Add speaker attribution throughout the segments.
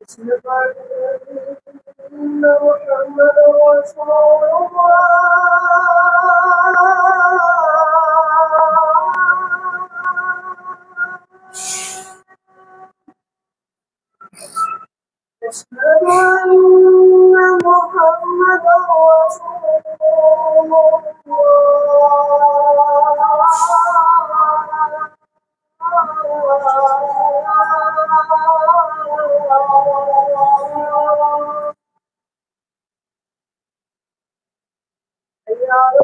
Speaker 1: إن محمد رسول الله أشهد أن محمد رسول الله حي على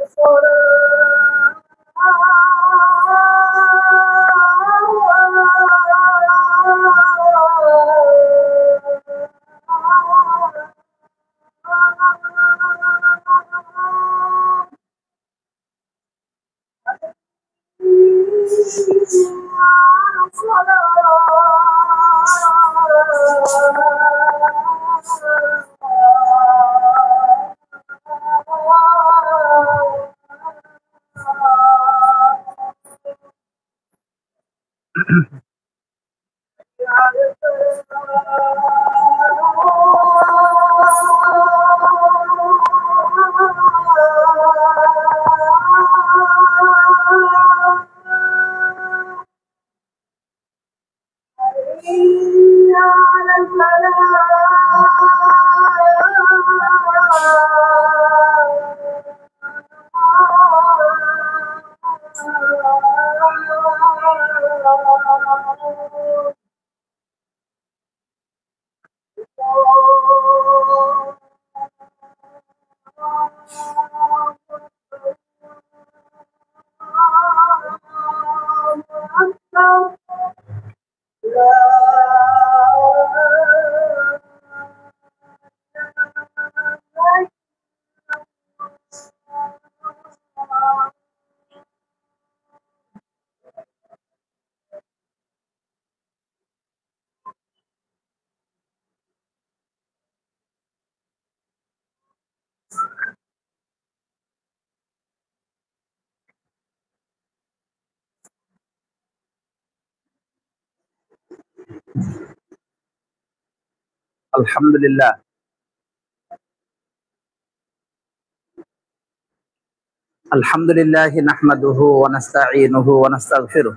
Speaker 2: الحمد لله نحمده ونستعينه ونستغفره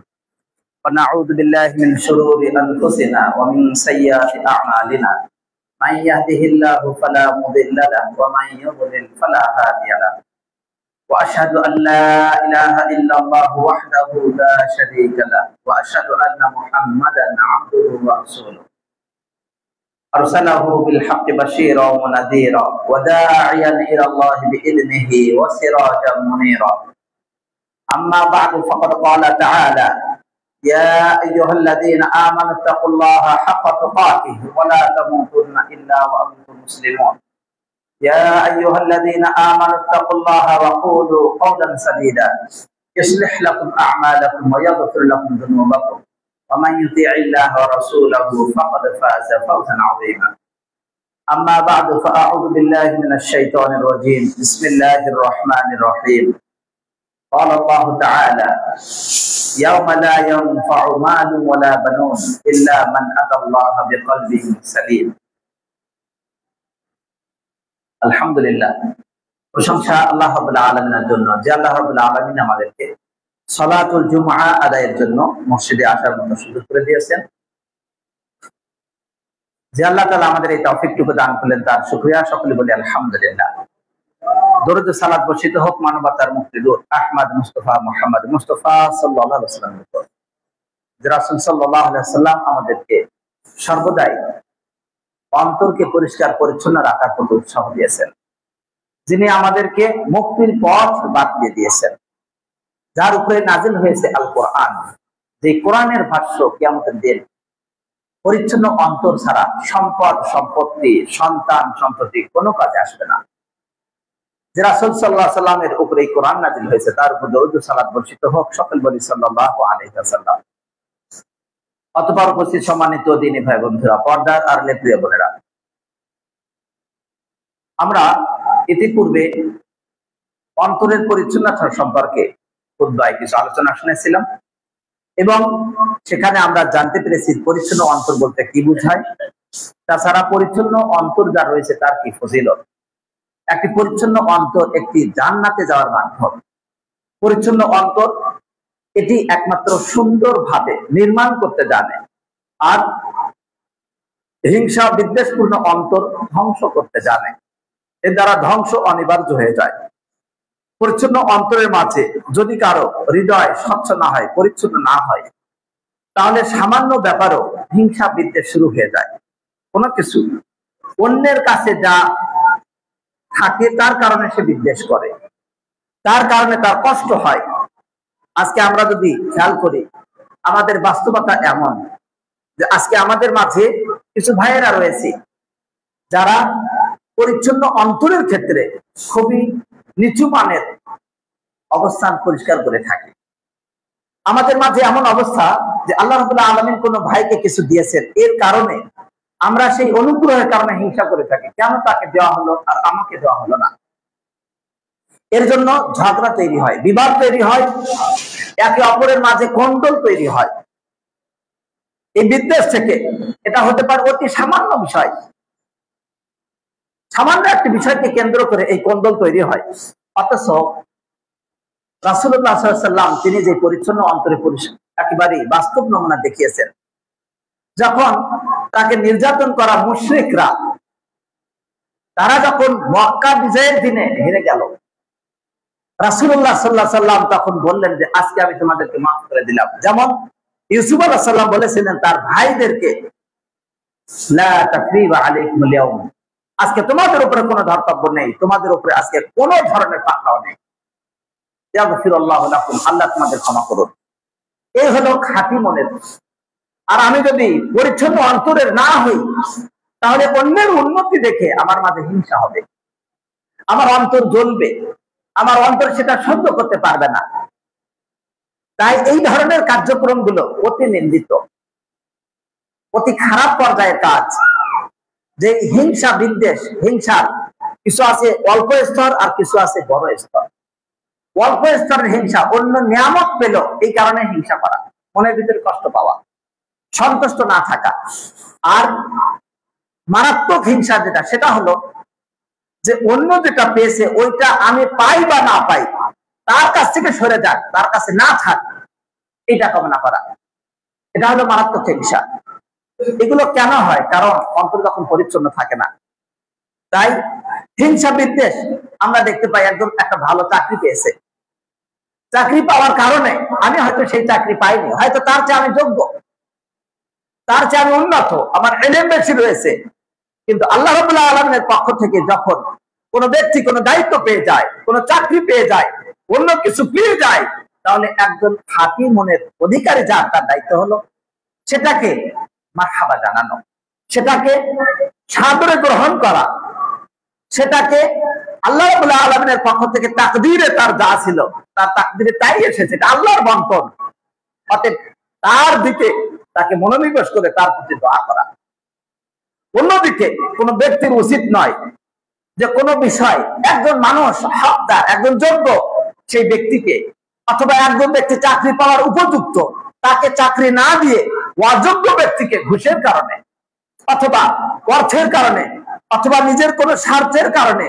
Speaker 2: ونعوذ بالله من شرور أنفسنا ومن سيئات أعمالنا من يهده الله فلا مضل له ومن يضلل فلا هادي له وأشهد أن لا إله إلا الله وحده لا شريك له وأشهد أن محمدا عبده ورسوله أرسله بالحق بشيرا ونذيرا وداعيا إلى الله بإذنه وسراجا منيرا أما بعد فقد قال تعالى يا أيها الذين آمنوا اتقوا الله حق تقاته ولا تموتن إلا وأنتم مسلمون يا أيها الذين آمنوا اتقوا الله وقولوا قولا سديدا يصلح لكم أعمالكم ويغفر لكم ذنوبكم ومن يطيع الله ورسوله فقد فاز فوزا عظيما أما بعد فأعوذ بالله من الشيطان الرجيم بسم الله الرحمن الرحيم قال الله تعالى يوم لا ينفع مال ولا بنون إلا من أتى الله بقلب سليم আলহামদুলিল্লাহ প্রশংসা আল্লাহ রাব্বুল আলামিনের জন্য যে আল্লাহ রাব্বুল আলামিন আমাদেরকে সালাতুল জুমআ আদায়ের জন্য মসজিদে আসার মতো সুযোগ করে দিয়েছেন। যে আল্লাহ তাআলা আমাদের এই তৌফিকটুকু দান করলেন তার শুকরিয়া, সকলে বলি আলহামদুলিল্লাহ। দরুদ ও সালাত বর্ষিত হোক মানবতার মুক্তিদূত আহমদ মুস্তাফা মুহাম্মদ মুস্তাফা সাল্লাল্লাহু আলাইহি ওয়াসাল্লামের উপর। যে রাসূল সাল্লাল্লাহু আলাইহি ওয়াসাল্লাম আমাদেরকে সর্বদাই অন্তরকে পরিষ্কার পরিচ্ছন্ন রাখার প্রতি উৎসাহ দিয়েছেন, যিনি আমাদেরকে মুক্তির পথ বাতলিয়ে দিয়েছেন, যার উপরে নাজিল হয়েছে আল কোরআন, যে কোরআনের ভাষ্য কিয়ামতের দিন পরিচ্ছন্ন অন্তর ছাড়া সম্পদ সম্পত্তি সন্তান সন্ততি কোনো কাজে আসবে না। যে রাসূল সাল্লাল্লাহু আলাইহি ওয়াসাল্লামের উপরে এই কোরআন নাজিল হয়েছে তার উপর দরুদ ও সালাত বর্ষিত হোক, সকল বলি সাল্লাল্লাহু আলাইহি ওয়াসাল্লাম। অতঃপর উপস্থিত সম্মানিত দিনী ভাই বন্ধুরা, পর্দার আড়ালে প্রিয় বোনেরা, আমরা ইতিপূর্বে অন্তরের পরিচ্ছন্নতা সম্পর্কে খুতবায় কিছু আলোচনা শুনেছিলাম এবং সেখানে আমরা জানতে পেরেছি পরিচ্ছন্ন অন্তর বলতে কি বোঝায় তাছাড়া পরিচ্ছন্ন অন্তর যা রয়েছে তার কি ফজিলত। একটি পরিচ্ছন্ন অন্তর একটি জান্নাতে যাওয়ার মাধ্যম। পরিচ্ছন্ন অন্তর এটি একমাত্র সুন্দরভাবে নির্মাণ করতে জানে, আর হিংসা বিদ্বেষপূর্ণ অন্তর ধ্বংস করতে জানে। এর দ্বারা ধ্বংস অনিবার্য হয়ে যায়। পরিচ্ছন্ন অন্তরের মাঝে যদি কারো হৃদয় স্বচ্ছ না হয়, পরিচ্ছন্ন না হয়, তাহলে সামান্য ব্যাপারও হিংসা বিদ্বেষ শুরু হয়ে যায়। কোনো কিছু অন্যের কাছে যা থাকে তার কারণে সে বিদ্বেষ করে, তার কারণে তার কষ্ট হয়। আজকে আমরা যদি খেয়াল করি, আমাদের বাস্তবতা এমন যে আজকে আমাদের মাঝে কিছু ভাইয়েরা রয়েছে যারা পরিচ্ছন্ন অন্তরের ক্ষেত্রে খুবই নিচু মানের অবস্থান পরিষ্কার করে থাকে। আমাদের মাঝে এমন অবস্থা যে আল্লাহ রাব্বুল আলামিন কোন ভাইকে কিছু দিয়েছেন, এর কারণে আমরা সেই অনুগ্রহের কারণে হিংসা করে থাকি, কেন তাকে দেওয়া হলো আর আমাকে দেওয়া হলো না। এর জন্য ঝগড়া তৈরি হয়, বিবাদ তৈরি হয়, একে অপরের মাঝে কোন্দল তৈরি হয়। এই বিদ্বেষ থেকে এটা হতে পারে অতি সামান্য বিষয়, সামান্য একটি বিষয়কে কেন্দ্র করে এই কোন্দল তৈরি হয়। অথচ রাসূলুল্লাহ সাল্লাল্লাহু আলাইহি ওয়াসাল্লাম তিনি যে পরিচ্ছন্ন অন্তরে একেবারে বাস্তব নমুনা দেখিয়েছেন। যখন তাকে নির্যাতন করা মুশরিকরা, তারা যখন মক্কা বিজয়ের দিনে হেরে গেল, রাসূলুল্লাহ সাল্লাল্লাহু আলাইহি ওয়াসাল্লাম তখন বললেন যে আজকে আমি তোমাদেরকে মাফ করে দিলাম। যেমন ইউসুফ আলাইহিস সালাম বলেছিলেন তার ভাইদেরকে, লা তাকরিবা আলাইকুমুল ইয়াউম, আজকে তোমাদের উপরে কোনো ধর্তব্য নেই, তোমাদের উপরে আজকে কোনো ধরনের পাকড়াও নেই। ইয়াগফিরুল্লাহু লাকুম, আল্লাহ তোমাদের ক্ষমা করুন। এই হলো খাঁটি মনের। আর আমি যদি পরিচ্ছন্ন অন্তরের না হই, তাহলে অন্যের উন্নতি দেখে আমার মাঝে হিংসা হবে, আমার অন্তর জ্বলবে, আমার অন্তর সেটা সহ্য করতে পারবে না। তাই এই ধরনের কার্যক্রমগুলো অতি নিন্দিত, অতি খারাপ পর্যায়ের কাজ। যে হিংসা বিদ্বেষ, হিংসা কিছু আছে অল্প স্তর আর কিছু আছে বড় স্তর। অল্প স্তরের হিংসা, অন্য নিয়ামত পেল এই কারণে হিংসা করা, মনের ভিতরে কষ্ট পাওয়া, সন্তুষ্ট না থাকা। আর মারাত্মক হিংসা যেটা, সেটা হলো যে অন্য যেটা পেয়েছে ওইটা আমি পাই বা না পাই, তার কাছ থেকে সরে যাক, তার কাছে না থাক, এটা কামনা করা। এটা হলো মারাত্মক হিংসা। এগুলো কেন হয়? কারণ অন্তর যখন পরিচ্ছন্ন থাকে না। তাই হিংসা বিদ্বেষ আমরা দেখতে পাই, একজন একটা ভালো চাকরি পেয়েছে, চাকরি পাওয়ার কারণে আমি হয়তো সেই চাকরি পাইনি, হয়তো তার চেয়ে আমি যোগ্য, তার চেয়ে আমি উন্নত, আমার ইলম বেশি রয়েছে। কিন্তু আল্লাহ রাব্বুল আলামিনের পক্ষ থেকে যখন কোন ব্যক্তি কোন দায়িত্ব পেয়ে যায়, কোন চাকরি পেয়ে যায়, অন্য কিছু পেয়ে যায়, তাহলে একজন খাঁটি মনের অধিকারী যার, তার দায়িত্ব হলো সেটাকে মারহাবা জানানো, সেটাকে সাদরে গ্রহণ করা, সেটাকে আল্লাহ রাব্বুল আলামিনের পক্ষ থেকে তাকদীরে তার যা ছিল, তার তাকদীরে তাই এসেছে, এটা আল্লাহর বন্টন। অতএব তার দিকে তাকে মনোনিবেশ করে তার প্রতি দোয়া করা। অন্যদিকে কোন ব্যক্তির উচিত নয় যে কোনো বিষয়, একজন মানুষ হকদার, একজন যোগ্য সেই ব্যক্তিকে, অথবা একজন ব্যক্তি চাকরি পাওয়ার উপযুক্ত, তাকে চাকরি না দিয়ে অযোগ্য ব্যক্তিকে ঘুষের কারণে, অথবা অর্থের কারণে, অথবা নিজের কোনো স্বার্থের কারণে,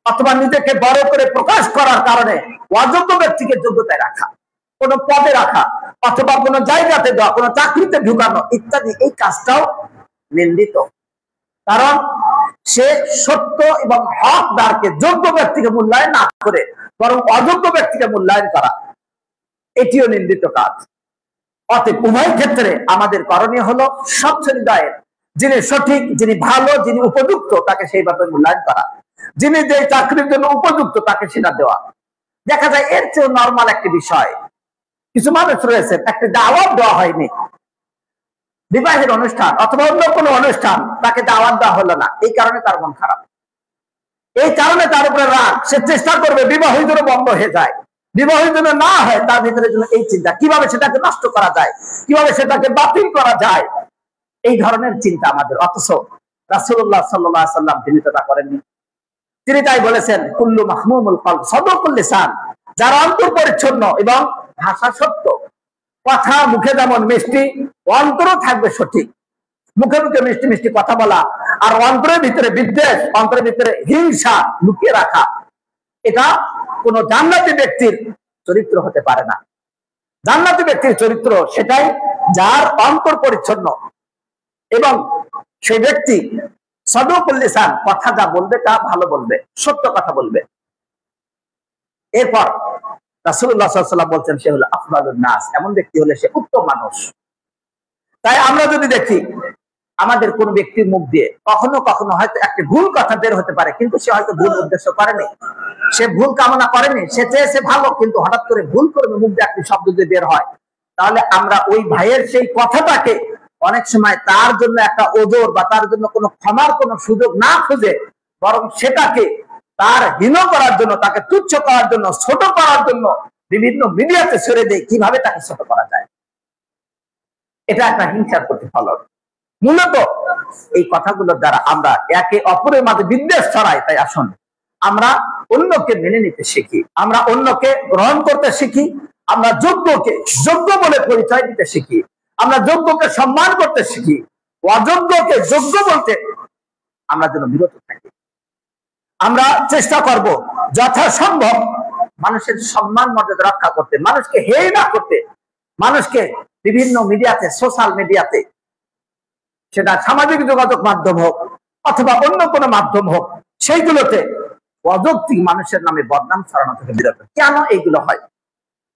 Speaker 2: অথবা নিজেকে বড় করে প্রকাশ করার কারণে অযোগ্য ব্যক্তিকে যোগ্যতায় রাখা, কোনো পদে রাখা, অথবা কোনো জায়গাতে দেওয়া, কোনো চাকরিতে ঢুকানো ইত্যাদি, এই কাজটাও নিন্দিত। কারণ সে সত্য এবং হকদারকে, যোগ্য ব্যক্তিকে মূল্যায়ন না করে বরং অযোগ্য ব্যক্তিকে মূল্যায়ন করা, এটিও নিন্দিত কাজ। অতএব উভয় ক্ষেত্রে আমাদের করণীয় হলো স্বচ্ছ হৃদয়ের, যিনি সঠিক, যিনি ভালো, যিনি উপযুক্ত, তাকে সেইভাবে মূল্যায়ন করা, যিনি যে চাকরির জন্য উপযুক্ত তাকে সেটা দেওয়া। দেখা যায় এর চেয়ে নর্মাল একটি বিষয়, কিছু মানুষ রয়েছে, একটা দাওয়াত দেওয়া হয়নি, বিবাহের অনুষ্ঠান অথবা অন্য কোনো অনুষ্ঠান, তাকে দাওয়াত দেওয়া হলো না, এই কারণে তার মন খারাপ, এই কারণে তার উপরে রাগ, সে চেষ্টা করবে বিবাহের জন্য বন্ধ হয়ে যায়, বিবাহের জন্য না হয়, তার ভিতরে জন্য এই চিন্তা, কিভাবে সেটাকে নষ্ট করা যায়, কিভাবে সেটাকে বাতিল করা যায়, এই ধরনের চিন্তা আমাদের। অথচ রাসূলুল্লাহ সাল্লাল্লাহু আলাইহি ওয়াসাল্লাম তিনি তা করেননি। তিনি তাই বলেছেন, কুল্লু মাহমুমুল কলব সাদুকুল লিসান, যার অন্তর পরিচ্ছন্ন এবং ভাষা সত্য, কথা মুখে যেমন মিষ্টি, অন্তরও থাকবে সঠিক। মুখে মুখে মিষ্টি মিষ্টি কথা বলা, আর অন্তরের ভিতরে বিদ্বেষ, অন্তরের ভিতরে হিংসা লুকিয়ে রাখা, এটা কোন জান্নাতি ব্যক্তির চরিত্র হতে পারে না। জান্নাতি ব্যক্তির চরিত্র সেটাই যার অন্তর পরিচ্ছন্ন এবং সেই ব্যক্তি সদুকুল লিসান, কথা যা বলবে তা ভালো বলবে, সত্য কথা বলবে। এরপর রাসূলুল্লাহ সাল্লাল্লাহু আলাইহি ওয়াসাল্লাম বলছেন সে হলো আফদালুন নাস, এমন ব্যক্তি হলে সে উত্তম মানুষ। তাই আমরা যদি দেখি আমাদের কোন ব্যক্তির মুখ দিয়ে কখনো কখনো হয়তো একটা ভুল কথা বের হতে পারে, কিন্তু সে হয়তো ভুল উদ্দেশ্য করেনি, সে ভুল কামনা করেনি, সে চেয়েছে ভালো, কিন্তু হঠাৎ করে ভুল করে মুখ দিয়ে একটি শব্দ দিয়ে বের হয়, তাহলে আমরা ওই ভাইয়ের সেই কথাটাকে অনেক সময় তার জন্য একটা ওজর বা তার জন্য কোনো ক্ষমার কোনো সুযোগ না খুঁজে বরং সেটাকে তার হীন করার জন্য, তাকে তুচ্ছ করার জন্য, ছোট করার জন্য বিভিন্ন মিডিয়াতে ছেড়ে দেয় কিভাবে তাকে ছোট করা যায়। এটা একটা হিংসার প্রতিফলন। মূলত এই কথাগুলোর দ্বারা আমরা একে অপরের মাঝে বিদ্বেষ ছড়াই। তাই আসুন আমরা অন্যকে মেনে নিতে শিখি, আমরা অন্যকে গ্রহণ করতে শিখি, আমরা যোগ্যকে যোগ্য বলে পরিচয় দিতে শিখি, আমরা যোগ্যকে সম্মান করতে শিখি, অযোগ্যকে যোগ্য বলতে আমরা যেন বিরত থাকি। আমরা চেষ্টা করব যথাসম্ভব মানুষের সম্মান মর্যাদা রক্ষা করতে, মানুষকে হেয় না করতে, মানুষকে বিভিন্ন মিডিয়াতে, সোশ্যাল মিডিয়াতে, সেটা সামাজিক যোগাযোগ মাধ্যম হোক অথবা অন্য কোনো মাধ্যম হোক, সেইগুলোতে অযৌক্তিক মানুষের নামে বদনাম ছড়ানো থেকে বিরত। কেন এইগুলো হয়?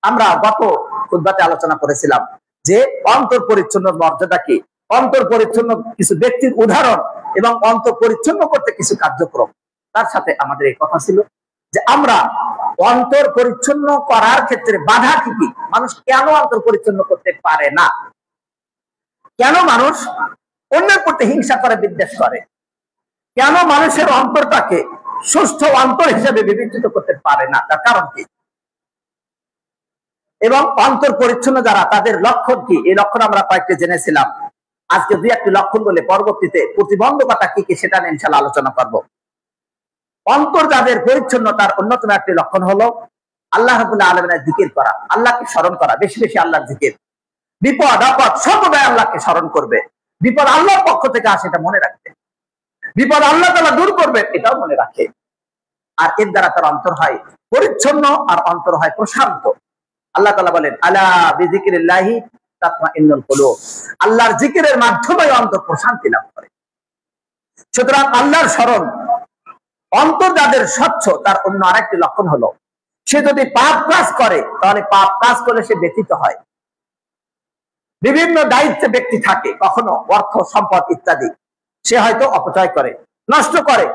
Speaker 2: আমরা গত খুতবাতে আলোচনা করেছিলাম যে অন্তর পরিচ্ছন্ন মর্যাদা কি, অন্তর পরিচ্ছন্ন কিছু ব্যক্তির উদাহরণ এবং অন্তর পরিচ্ছন্ন করতে কিছু কার্যক্রম। তার সাথে আমাদের এই কথা ছিল যে আমরা অন্তর পরিচ্ছন্ন করার ক্ষেত্রে বাধা কি কি, মানুষ কেন অন্তর পরিচ্ছন্ন করতে পারে না, কেন মানুষ অন্যের প্রতি হিংসা করে, বিদ্বেষ করে, কেন মানুষের অন্তরটাকে সুস্থ অন্তর হিসেবে বিবেচিত করতে পারে না, তার কারণ কি, এবং অন্তর পরিচ্ছন্ন যারা তাদের লক্ষণ কি, এই লক্ষণ আমরা কয়েকটি জেনেছিলাম। আজকে দুই একটি লক্ষণ বলে পরবর্তীতে প্রতিবন্ধকতা কি কি সেটা নিয়ে ইনশাআল্লাহ আলোচনা করব। অন্তর যাদের পরিচ্ছন্ন তার অন্যতম একটি লক্ষণ হলো আল্লাহ রাব্বুল আলামিনের জিকির করা, আল্লাহকে স্মরণ করা, বেশি বেশি আল্লাহর জিকির। বিপদ আপদ সর্বদাই আল্লাহকে স্মরণ করবে, বিপদ আল্লাহর পক্ষ থেকে আসে এটা মনে রাখবে, বিপদ আল্লাহ তাআলা দূর করবে এটাও মনে রাখে। আর এর দ্বারা তার অন্তর হয় পরিচ্ছন্ন আর অন্তর হয় প্রশান্ত। আল্লাহ তাআলা বলেন আলা বিযিকরিল্লাহি তাতমাইন্নুল কুলুব, আল্লাহর জিকিরের মাধ্যমে অন্তর প্রশান্তি লাভ করে। সুতরাং আল্লাহর স্মরণ, অন্তর যাদের স্বচ্ছ তার অন্য আরেকটি লক্ষণ হলো সে যদি পাপ কাজ করে তাহলে পাপ কাজ করলে সে ব্যতীত হয়। বিভিন্ন দায়িত্বে ব্যক্তি থাকে, কখনো অর্থ সম্পদ ইত্যাদি সে হয়তো অপচয় করে, নষ্ট করে,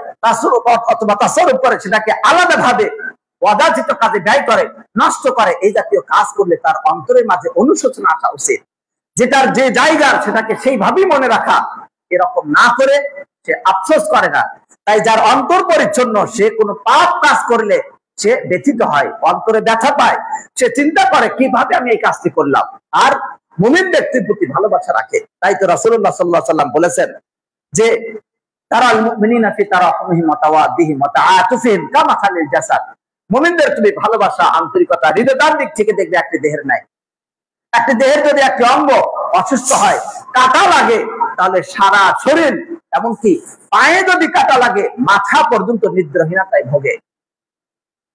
Speaker 2: অথবা তাসারুফ করে, সেটাকে আলাদাভাবে অযাচিত কাজে ব্যয় করে, নষ্ট করে। এই জাতীয় কাজ করলে তার অন্তরের মাঝে অনুশোচনা আসা উচিত, যেটার যে জায়গার সেটাকে সেইভাবেই মনে রাখা। এরকম না করে সে আফসোস করে না। তাই যার অন্তর পরিচ্ছন্ন সে কোনো পাপ কাজ করলে সে ব্যথিত হয়, অন্তরে ব্যথা পায়, সে চিন্তা করে কিভাবে আমি এই কাজটি করলাম, আর মুমিন ব্যক্তির প্রতি ভালোবাসা রাখে। তাই তো রাসূলুল্লাহ সাল্লাল্লাহু আলাইহি ওয়াসাল্লাম বলেছেন যে তারাল মুমিনিনা ফি তারাহুমিহিম ওয়া তাওয়াদ্দিহিম ওয়া তাআতুফিহিম কামাসালিল জাসাদ, মুমিনদের তুমি ভালোবাসা, আন্তরিকতা, হৃদয়তার দিক থেকে দেখবে একটি দেহের নাই। একটি দেহের যদি একটি অঙ্গ অসুস্থ হয়, কাটা লাগে, তাহলে সারা শরীর, এমনকি পায়ে যদি কাটা লাগে মাথা পর্যন্ত নিদ্রাহীনতায় ভোগে।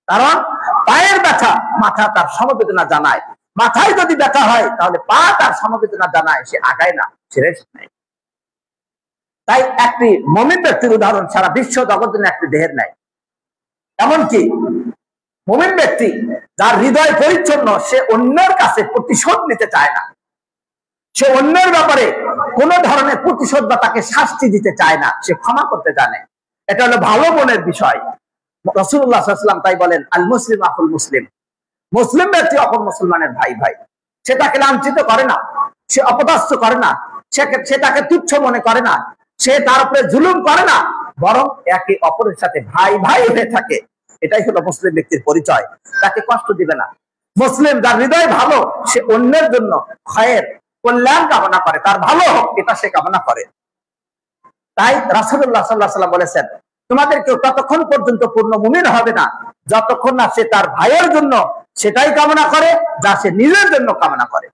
Speaker 2: কারণ পায়ের ব্যথা মাথা তার সমবেদনা জানায়, মাথায় যদি ব্যথা হয় তাহলে পা তার সমবেদনা জানায়, সে আগায় না, সে রেস্ট নেয়। তাই একটি মুমিন ব্যক্তির উদাহরণ সারা বিশ্ব জগৎ একটি দেহের নাই। এমনকি মুমিন ব্যক্তি যার হৃদয় পরিচ্ছন্ন সে অন্যের কাছে প্রতিশোধ নিতে চায় না, সে অন্যের ব্যাপারে কোন ধরনের প্রতিশোধ বা তাকে শাস্তি দিতে চায় না, সে ক্ষমা করতে জানে। এটা হলো ভালো মনের বিষয়। রাসূলুল্লাহ সাল্লাল্লাহু আলাইহি ওয়াসাল্লাম তাই বলেন আল মুসলিম আখুল মুসলিম, মুসলিম ব্যক্তি অপর মুসলমানের ভাই ভাই। সে তাকে লাঞ্ছিত করে না, সে অপদস্থ করে না, সে তাকে তুচ্ছ মনে করে না, সে তার উপরে জুলুম করে না, বরং একে অপরের সাথে ভাই ভাই হয়ে থাকে। এটাই হলো মুসলিম ব্যক্তির পরিচয়। তাকে কষ্ট দিবে না। মুসলিম যার হৃদয় ভালো সে অন্যের জন্য খায়ের, কল্যাণ কামনা করে, তার ভালো হোক এটা সে কামনা করে। তাই রাসূলুল্লাহ সাল্লাল্লাহু আলাইহি ওয়াসাল্লাম বলেছেন তোমাদের কেউ ততক্ষণ পর্যন্ত পূর্ণ মুমিন হবে না যতক্ষণ না সে তার ভাইয়ের জন্য সেটাই কামনা করে যা সে নিজের জন্য কামনা করে।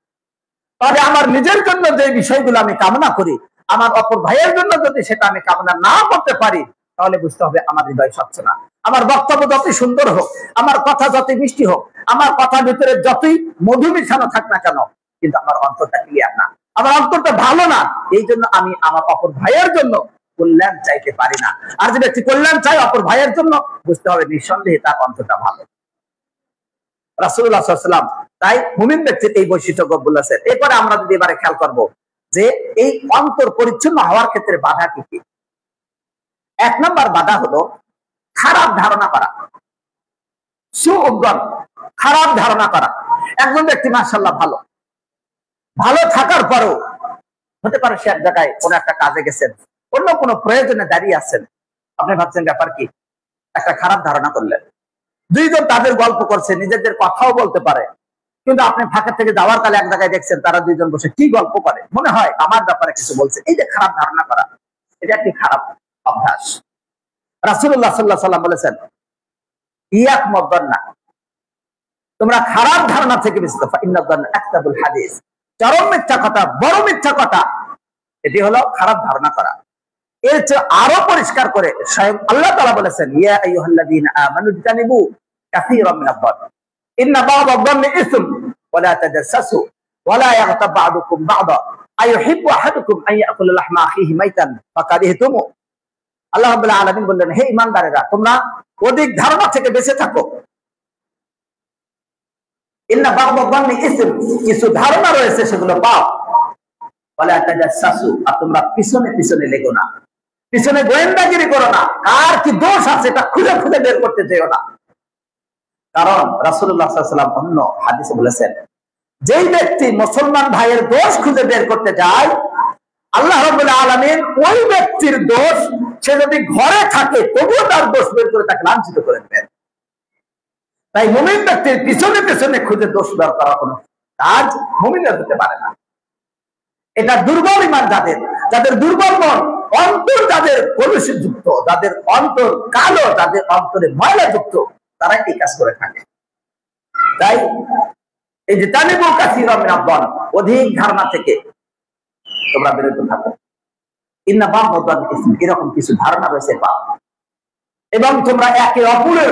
Speaker 2: তবে আমার নিজের জন্য যে বিষয়গুলো আমি কামনা করি, আমার অপর ভাইয়ের জন্য যদি সেটা আমি কামনা না করতে পারি, তাহলে বুঝতে হবে আমার হৃদয় স্বচ্ছ না। আমার বক্তব্য যতই সুন্দর হোক, আমার কথা যতই মিষ্টি হোক, আমার কথার ভিতরে যতই মধু মিশানো থাক না কেন, কিন্তু আমার অন্তরটা ক্লিয়ার না, আমার অন্তরটা ভালো না। এই জন্য আমি আমার অপর ভাইয়ের জন্য কল্যাণ চাইতে পারি না। আর যে ব্যক্তি কল্যাণ চাই অপর ভাইয়ের জন্য, বুঝতে হবে নিঃসন্দেহে তার অন্তরটা ভালো। রাসূলুল্লাহ সাল্লাল্লাহু আলাইহি ওয়াসাল্লাম তাই মুমিন ব্যক্তির এই বৈশিষ্ট্য বলেছেন। এরপরে আমরা যদি এবারে খেয়াল করব যে এই অন্তর পরিচ্ছন্ন হওয়ার ক্ষেত্রে বাধা কি কি। এক নম্বর বাধা হলো খারাপ ধারণা করা, সুজ্ঞান, খারাপ ধারণা করা। একজন ব্যক্তি মাশাআল্লাহ ভালো, ভালো থাকার পরেও হতে পারে সে এক জায়গায় কোনো একটা কাজে গেছেন, অন্য কোনো প্রয়োজনে দাঁড়িয়ে আছেন, আপনি ভাবছেন ব্যাপার কি, একটা খারাপ ধারণা করলেন। দুইজন তাদের গল্প করছে, নিজেদের কথাও বলতে পারে, কিন্তু আপনি ফাঁকা থেকে যাওয়ার কালে এক জায়গায় দেখছেন তারা দুইজন বসে কি গল্প করে, মনে হয় আমার ব্যাপারে কিছু বলছে। এই যে খারাপ ধারণা করা, এটা একটি খারাপ অভ্যাস। রাসূলুল্লাহ সাল্লাল্লাহু আলাইহি ওয়াসাল্লাম বলেছেন, ইয়াক মাযান্না, তোমরা খারাপ ধারণা থেকে বিরত থাকো। ইন্নাযান্না আকযাবুল হাদিস, চরম মিথ্যা কথা, বড় মিথ্যা কথা, এটি হলো খারাপ ধারণা করা। এর চেয়ে আরো পরিষ্কার করে স্বয়ং আল্লাহ তাআলা বলেছেন, ইয়া আইয়ুহাল্লাযীনা আমানু ইজতানিবু কাসীরাম মিনায-যন্ন ইন্না বা'দায-যন্নি ইসম ওয়া লা তাজাসসু ওয়া লা ইয়াগতাব বা'দুকুম বা'দা আইয়ুহিব্বু আহাদুকুম আন ইয়াকুলা লাহমা আখিহি মাইতান ফাকারিহতুমু। আল্লাহ রাব্বুল আলামিন বললেন, হে ঈমানদারেরা, তোমরা অধিক ধারণা থেকে বেঁচে থাকো। ইন্না বা'দায-যন্নি ইসম, কিছু ধারণা রয়েছে সেগুলো পাপ। ওয়া লা তাজাসসু, আর তোমরা পিছনে পিছনে লেগো না, পিছনে গোয়েন্দাগিরি করো না, কার কি দোষ আছে এটা খুঁজে খুঁজে বের করতে যেও না। কারণ রাসূলুল্লাহ সাল্লাল্লাহু আলাইহি ওয়াসাল্লাম অন্য হাদিসে বলেছেন, যেই ব্যক্তি মুসলমান ভাইয়ের দোষ খুঁজে বের করতে যায়, আল্লাহ রাব্বুল আলামিন ওই ব্যক্তির দোষ, সে যদি ঘরে থাকে তবুও তার দোষ বের করে তাকে লাঞ্ছিত করে দেবেন। তাই মুমিন ব্যক্তির পিছনে পিছনে খুঁজে দোষ বের করা কোনো কাজ মুমিনের হতে পারে না। এটা দুর্বল ঈমান যাদের, যাদের দুর্বল মন, অন্তর যাদের কলুষযুক্ত, যাদের অন্তর কালো, যাদের অন্তরে ময়লা যুক্ত, তারা এই কাজ করে থাকে। তাই এই যে তানিবু কাসীরাম মিনায-যন্ন, অধিক ধারণা থেকে তোমরা বিরত থাকো। ইন্না বা'দায-যন্নি ইসম, এরকম কিছু ধারণা রয়েছে পাপ। এবং তোমরা একে অপরের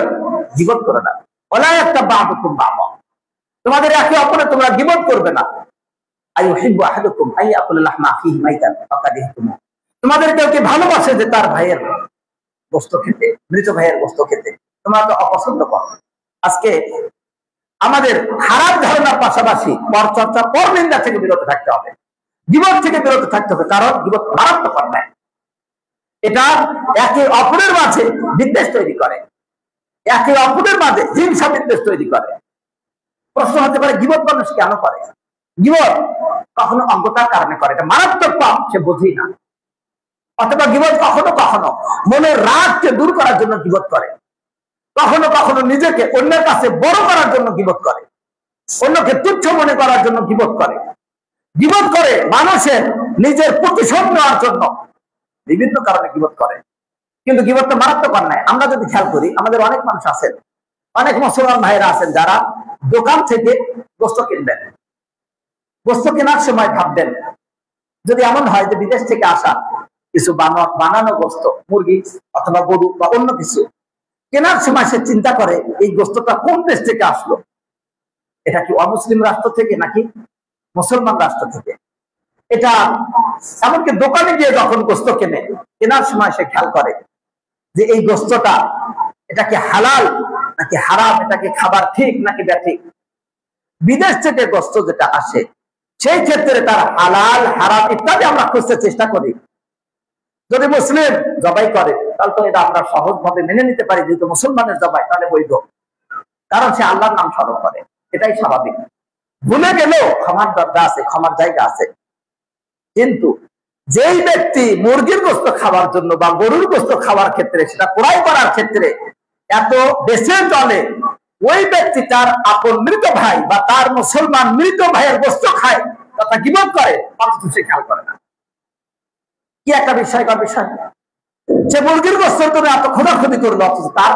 Speaker 2: গীবত করো না। ওয়ালা ইয়াগতাব বা'দুকুম বা'দা, তোমাদের একে অপরের তোমরা গীবত করবে না। আইয়ুহিব্বু আহাদুকুম আন ইয়াকুলা লাহমা আখিহি মাইতান ফাকারিহতুমু, তোমাদের কেউ কি ভালোবাসে যে তার ভাইয়ের গোশত খেতে, মৃত ভাইয়ের গোশত খেতে, তোমরা তো অপছন্দ করো। আজকে আমাদের খারাপ ধারণার পাশাপাশি পরচর্চা, পরনিন্দা থেকে বিরত থাকতে হবে, গীবত থেকে বিরত থাকতে হবে। কারণ গীবত মারাত্মক অন্যায়, এটা একে অপরের মাঝে বিদ্বেষ তৈরি করে, একে অপরের মাঝে হিংসা বিদ্বেষ তৈরি করে। প্রশ্ন হতে পারে, গীবত মানুষ কেন করে? গীবত কখনো অজ্ঞতার কারণে করে, এটা মারাত্মক পাপ, সে বোঝেই না। অথবা গীবত কখনো কখনো মনের রাগকে দূর করার জন্য গীবত করে, কখনো কখনো নিজেকে অন্যের কাছে বড় করার জন্য গীবত করে, অন্যকে তুচ্ছ মনে করার জন্য গীবত করে। গীবত করে মানুষের নিজের প্রতিশোধ নেওয়ার জন্য, বিভিন্ন কারণে গীবত করে। কিন্তু গীবতটা মারাত্মক অন্যায়। আমরা যদি খেয়াল করি, আমাদের অনেক মানুষ আছেন, অনেক মুসলমান ভাইরা আছেন, যারা দোকান থেকে গোশত কিনবেন, গোশত কেনার সময় ভাববেন, যদি এমন হয় যে বিদেশ থেকে আসা কিছু বানানো গোশত, মুরগি অথবা গরু বা অন্য কিছু কেনার সময় সে চিন্তা করে এই গোশতটা কোন দেশ থেকে আসলো, এটা কি অমুসলিম রাষ্ট্র থেকে নাকি মুসলমান রাষ্ট্র থেকে। এটা এমনকি দোকানে গিয়ে যখন গোশত কেনার সময় সে খেয়াল করে যে এই গোশতটা, এটা কি হালাল নাকি হারাম, এটা কি খাবার ঠিক নাকি ব্যাঠিক। বিদেশ থেকে গোশত যেটা আসে, সেই ক্ষেত্রে তার হালাল হারাম ইত্যাদি আমরা খুঁজতে চেষ্টা করি। যদি মুসলিম জবাই করে তাহলে তো এটা আমরা সহজভাবে মেনে নিতে পারি, যেহেতু মুসলমানের জবাই, তাহলে বৈধ, কারণ সে আল্লাহর নাম স্মরণ করে, এটাই স্বাভাবিক। ভুলে গেলেও ক্ষমার দরজা আছে, ক্ষমার জায়গা আছে। কিন্তু যেই ব্যক্তি মুরগির গোশত খাওয়ার জন্য বা গরুর গোশত খাওয়ার ক্ষেত্রে, সেটা ক্রয় করার ক্ষেত্রে এত বেশি চলে, ওই ব্যক্তি তার আপন মৃত ভাই বা তার মুসলমান মৃত ভাইয়ের গোশত খায় তথা গীবত করে, অথচ সে খেয়াল করে না। কি একটা বিস্ময়কর বিষয়, সে মুরগির গোশত তুমি এত খোঁজাখুঁজি করলো, অথচ তার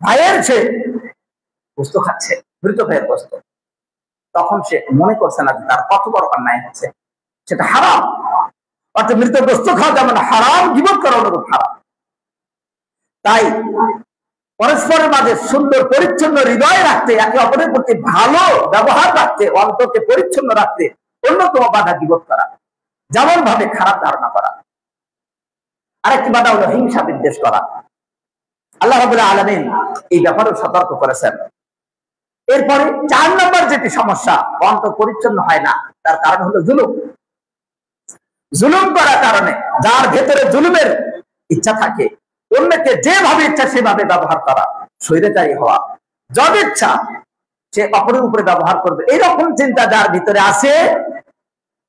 Speaker 2: ভাইয়ের সে গোশত খাচ্ছে, মৃত ভাইয়ের গোশত। তখন সে মনে করছে না যে তার কত বড় অন্যায় হচ্ছে, সেটা হারাম। অর্থাৎ মৃত গোস্ত খাওয়া যেমন হারাম, গীবত করা অনুরূপ হারাম। তাই পরস্পরের মাঝে সুন্দর পরিচ্ছন্ন হৃদয় রাখতে, একে অপরের প্রতি ভালো ব্যবহার রাখতে, অন্তরকে পরিচ্ছন্ন রাখতে অন্যতম বাধা গীবত করা, যেমন ভাবে খারাপ ধারণা করা। আরেকটি বাধা হলো হিংসা বিদ্বেষ করা। আল্লাহ রাব্বুল আলামিন এই ব্যাপারে সতর্ক করেছেন। এরপরে 4 নম্বর যেটি সমস্যা, অন্তর পরিচ্ছন্ন হয় না, তার কারণ হলো জুলুম। জুলুম করার কারণে, যার ভেতরে জুলুমের ইচ্ছা থাকে, অন্যকে যেভাবে ইচ্ছা সেভাবে ব্যবহার করা, স্বৈরাচারী হওয়া, যদ ইচ্ছা সে অপরের উপরে ব্যবহার করবে, এইরকম চিন্তা যার ভিতরে আছে,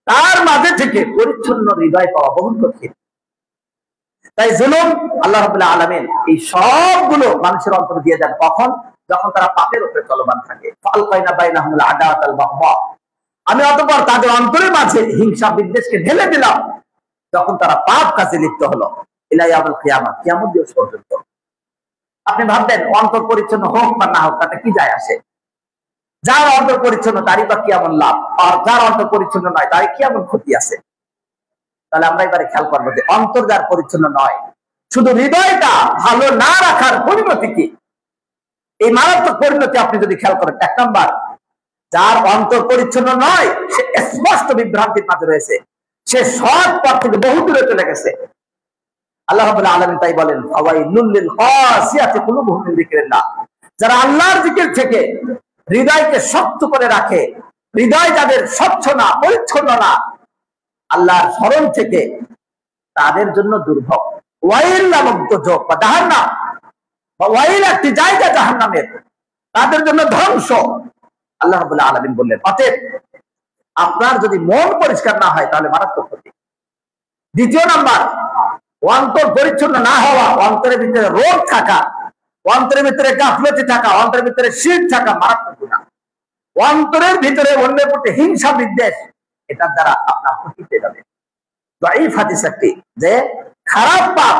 Speaker 2: তার মাঝে থেকে পরিচ্ছন্ন হৃদয় পাওয়া বহু কঠিন। তাই জুলুম আল্লাহ রাব্বুল আলামিন এই সবগুলো মানুষের অন্তর দিয়ে দেন কখন? যখন তারা পাপের উপরে চলমান থাকে। ফালকাইনা বাইনাহুমুল আদাওয়াতাল বাগদা, আমি অতঃপর তাদের অন্তরের মাঝে হিংসা বিদ্বেষকে ঢেলে দিলাম যখন তারা পাপ কাজে লিপ্ত হলো, ইলা ইয়াউমুল কিয়ামah, কিয়ামত দিবস পর্যন্ত। আপনি ভাববেন অন্তর পরিচ্ছন্ন হোক বা না হোক তাতে কি যায় আসে? যার অন্তর পরিচ্ছন্ন তারই বা কেমন লাভ, আর যার অন্তর পরিচ্ছন্ন নয় তারই কেমন ক্ষতি আছে? তাহলে আমরা এবারে খেয়াল করবো যে অন্তর যার পরিচ্ছন্ন নয়, শুধু হৃদয়টা ভালো না রাখার পরিণতি কি? এই মারাত্মক পরিণতি আপনি যদি খেয়াল করেন, 1 নাম্বার, যার অন্তর পরিচ্ছন্ন নয় সে স্পষ্ট বিভ্রান্তির মাঝে রয়েছে, সে সৎ পথ থেকে বহু দূরে চলে গেছে। আল্লাহ রাব্বুল আলামিন তাই বলেন, ফাওয়াইলুল লিল কাসিয়াতি কুলুবুহুম মিন যিকরিল্লাহ, যারা আল্লাহর জিকির থেকে হৃদয়কে শক্ত করে রাখে, হৃদয় যাদের স্বচ্ছ না, পরিচ্ছন্ন না আল্লাহর স্মরণ থেকে, তাদের জন্য দুর্ভোগ। ওয়াইল নামক দুর্যোগ বা জাহান্নাম, বা ওয়াইল একটি জায়গা জাহান্নামের, তাদের জন্য ধ্বংস। আল্লাহ রাব্বুল আলামিন বললেন, অতএব আপনার যদি মন পরিষ্কার না হয় তাহলে মারাত্মক ক্ষতি। 2 নাম্বার, অন্তর পরিচ্ছন্ন না হওয়া, অন্তরের ভিতরে রোগ থাকা, অন্তরের ভিতরে গাফলতি থাকা, অন্তরের ভিতরে শিরক থাকা মারাত্মক গুনাহ। অন্তরের ভিতরে অন্যের প্রতি হিংসা বিদ্বেষ, এটার দ্বারা আপনার ক্ষতি পেয়ে যাবে। দাঈফ হাদিস একটি, যে খারাপ পাপ,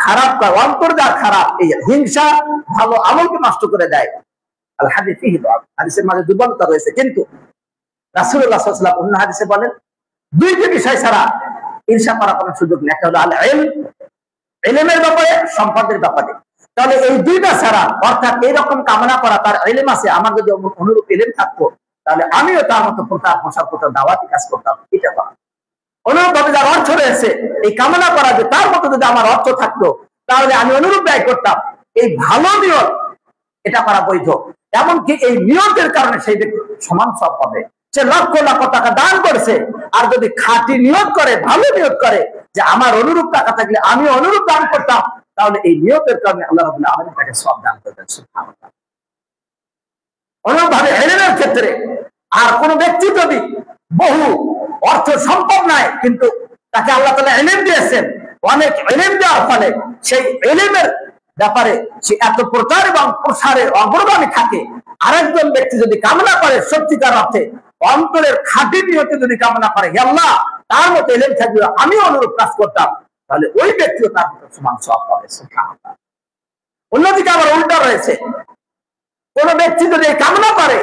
Speaker 2: খারাপ কাজ, অন্তর যা খারাপ, এই হিংসা ভালো আমলকে নষ্ট করে দেয়। আল হাদিস ফিহি দাঈফ, হাদিসের মাঝে দুর্বলতা রয়েছে, কিন্তু রাসূলুল্লাহ সাল্লাল্লাহু আলাইহি ওয়াসাল্লাম অন্য হাদিসে বলেন 2টি বিষয় ছাড়া ঈর্ষা করার কোনো সুযোগ নেই। একটা হলো আল ইলম, ইলমের ব্যাপারে, সম্পদের ব্যাপারে। তাহলে এই 2টা ছাড়া, অর্থাৎ এইরকম কামনা করা, তার ইলম আছে, আমার যদি অনুরূপ ইলম থাকতো তাহলে আমিও তার মতো প্রচার প্রসার করতাম, দাওয়াতি কাজ করতাম, এটা করা। অনুরূপ ভাবে যার অর্থ রয়েছে, এই কামনা করা যে তার মতো যদি আমার অর্থ থাকতো তাহলে আমি অনুরূপ ব্যয় করতাম, এই ভালো নিয়ত, এটা করা বৈধ। এমনকি এই নিয়তের কারণে সেই ব্যক্তি সমান সব পাবে। সে লক্ষ লক্ষ টাকা দান করেছে, আর যদি খাঁটি নিয়ত করে, ভালো নিয়ত করে যে আমার অনুরূপ টাকা থাকলে আমি অনুরূপ দান করতাম, তাহলে এই নিয়তের কারণে আল্লাহ রাব্বুল আলামিন তাকে সব দান করবেন। সুবহানাল্লাহ। অনুরূপ ভাবে ইলমের ক্ষেত্রে, আর কোন ব্যক্তি যদি বহু অর্থ সম্পদ নাই, কিন্তু তাকে আল্লাহ তাআলা ইলম দিয়েছেন, অনেক ইলম দেওয়ার ফলে সেই ইলমের ব্যাপারে সে এত প্রচার এবং প্রসারের অগ্রগামী থাকে, আরেকজন ব্যক্তি যদি কামনা করে সত্যিকার অর্থে অন্তরের খাঁটি নিয়তে যদি কামনা করে, হে আল্লাহ তার মতো ইলম থাকলে আমিও অনুরূপ কাজ করতাম, তাহলে ওই ব্যক্তিও তার মতো সমান সওয়াব পাবে। সুবহানাল্লাহ। অন্যদিকে আবার উল্টা রয়েছে, কোন ব্যক্তি যদি কামনা করে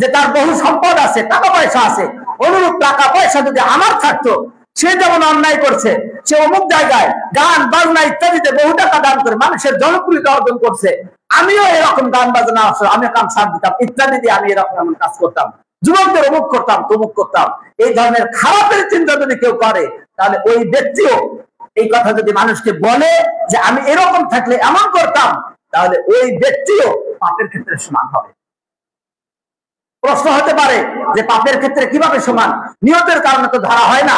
Speaker 2: যে তার বহু সম্পদ আছে, টাকা পয়সা আছে, অনুরূপ টাকা পয়সা যদি আমার থাকতো, সে যেমন অন্যায় করছে, সে অমুক জায়গায় গান বাজনা ইত্যাদিতে বহু টাকা দান করে মানুষের জনপ্রিয়তা অর্জন করছে, আমিও এরকম গান বাজনা আছে, আমি কাম সাথ দিতাম ইত্যাদি দিয়ে আমি এরকম এমন কাজ করতাম, যুবকদের অমুক করতাম তমুক করতাম, এই ধরনের খারাপের চিন্তা যদি কেউ করে, তাহলে ওই ব্যক্তিও এই কথা যদি মানুষকে বলে যে আমি এরকম থাকলে এমন করতাম, তাহলে ওই ব্যক্তিও পাপের ক্ষেত্রে সমান হবে। প্রশ্ন হতে পারে যে পাপের ক্ষেত্রে কিভাবে সমান? নিয়তের কারণে তো ধরা হয় না।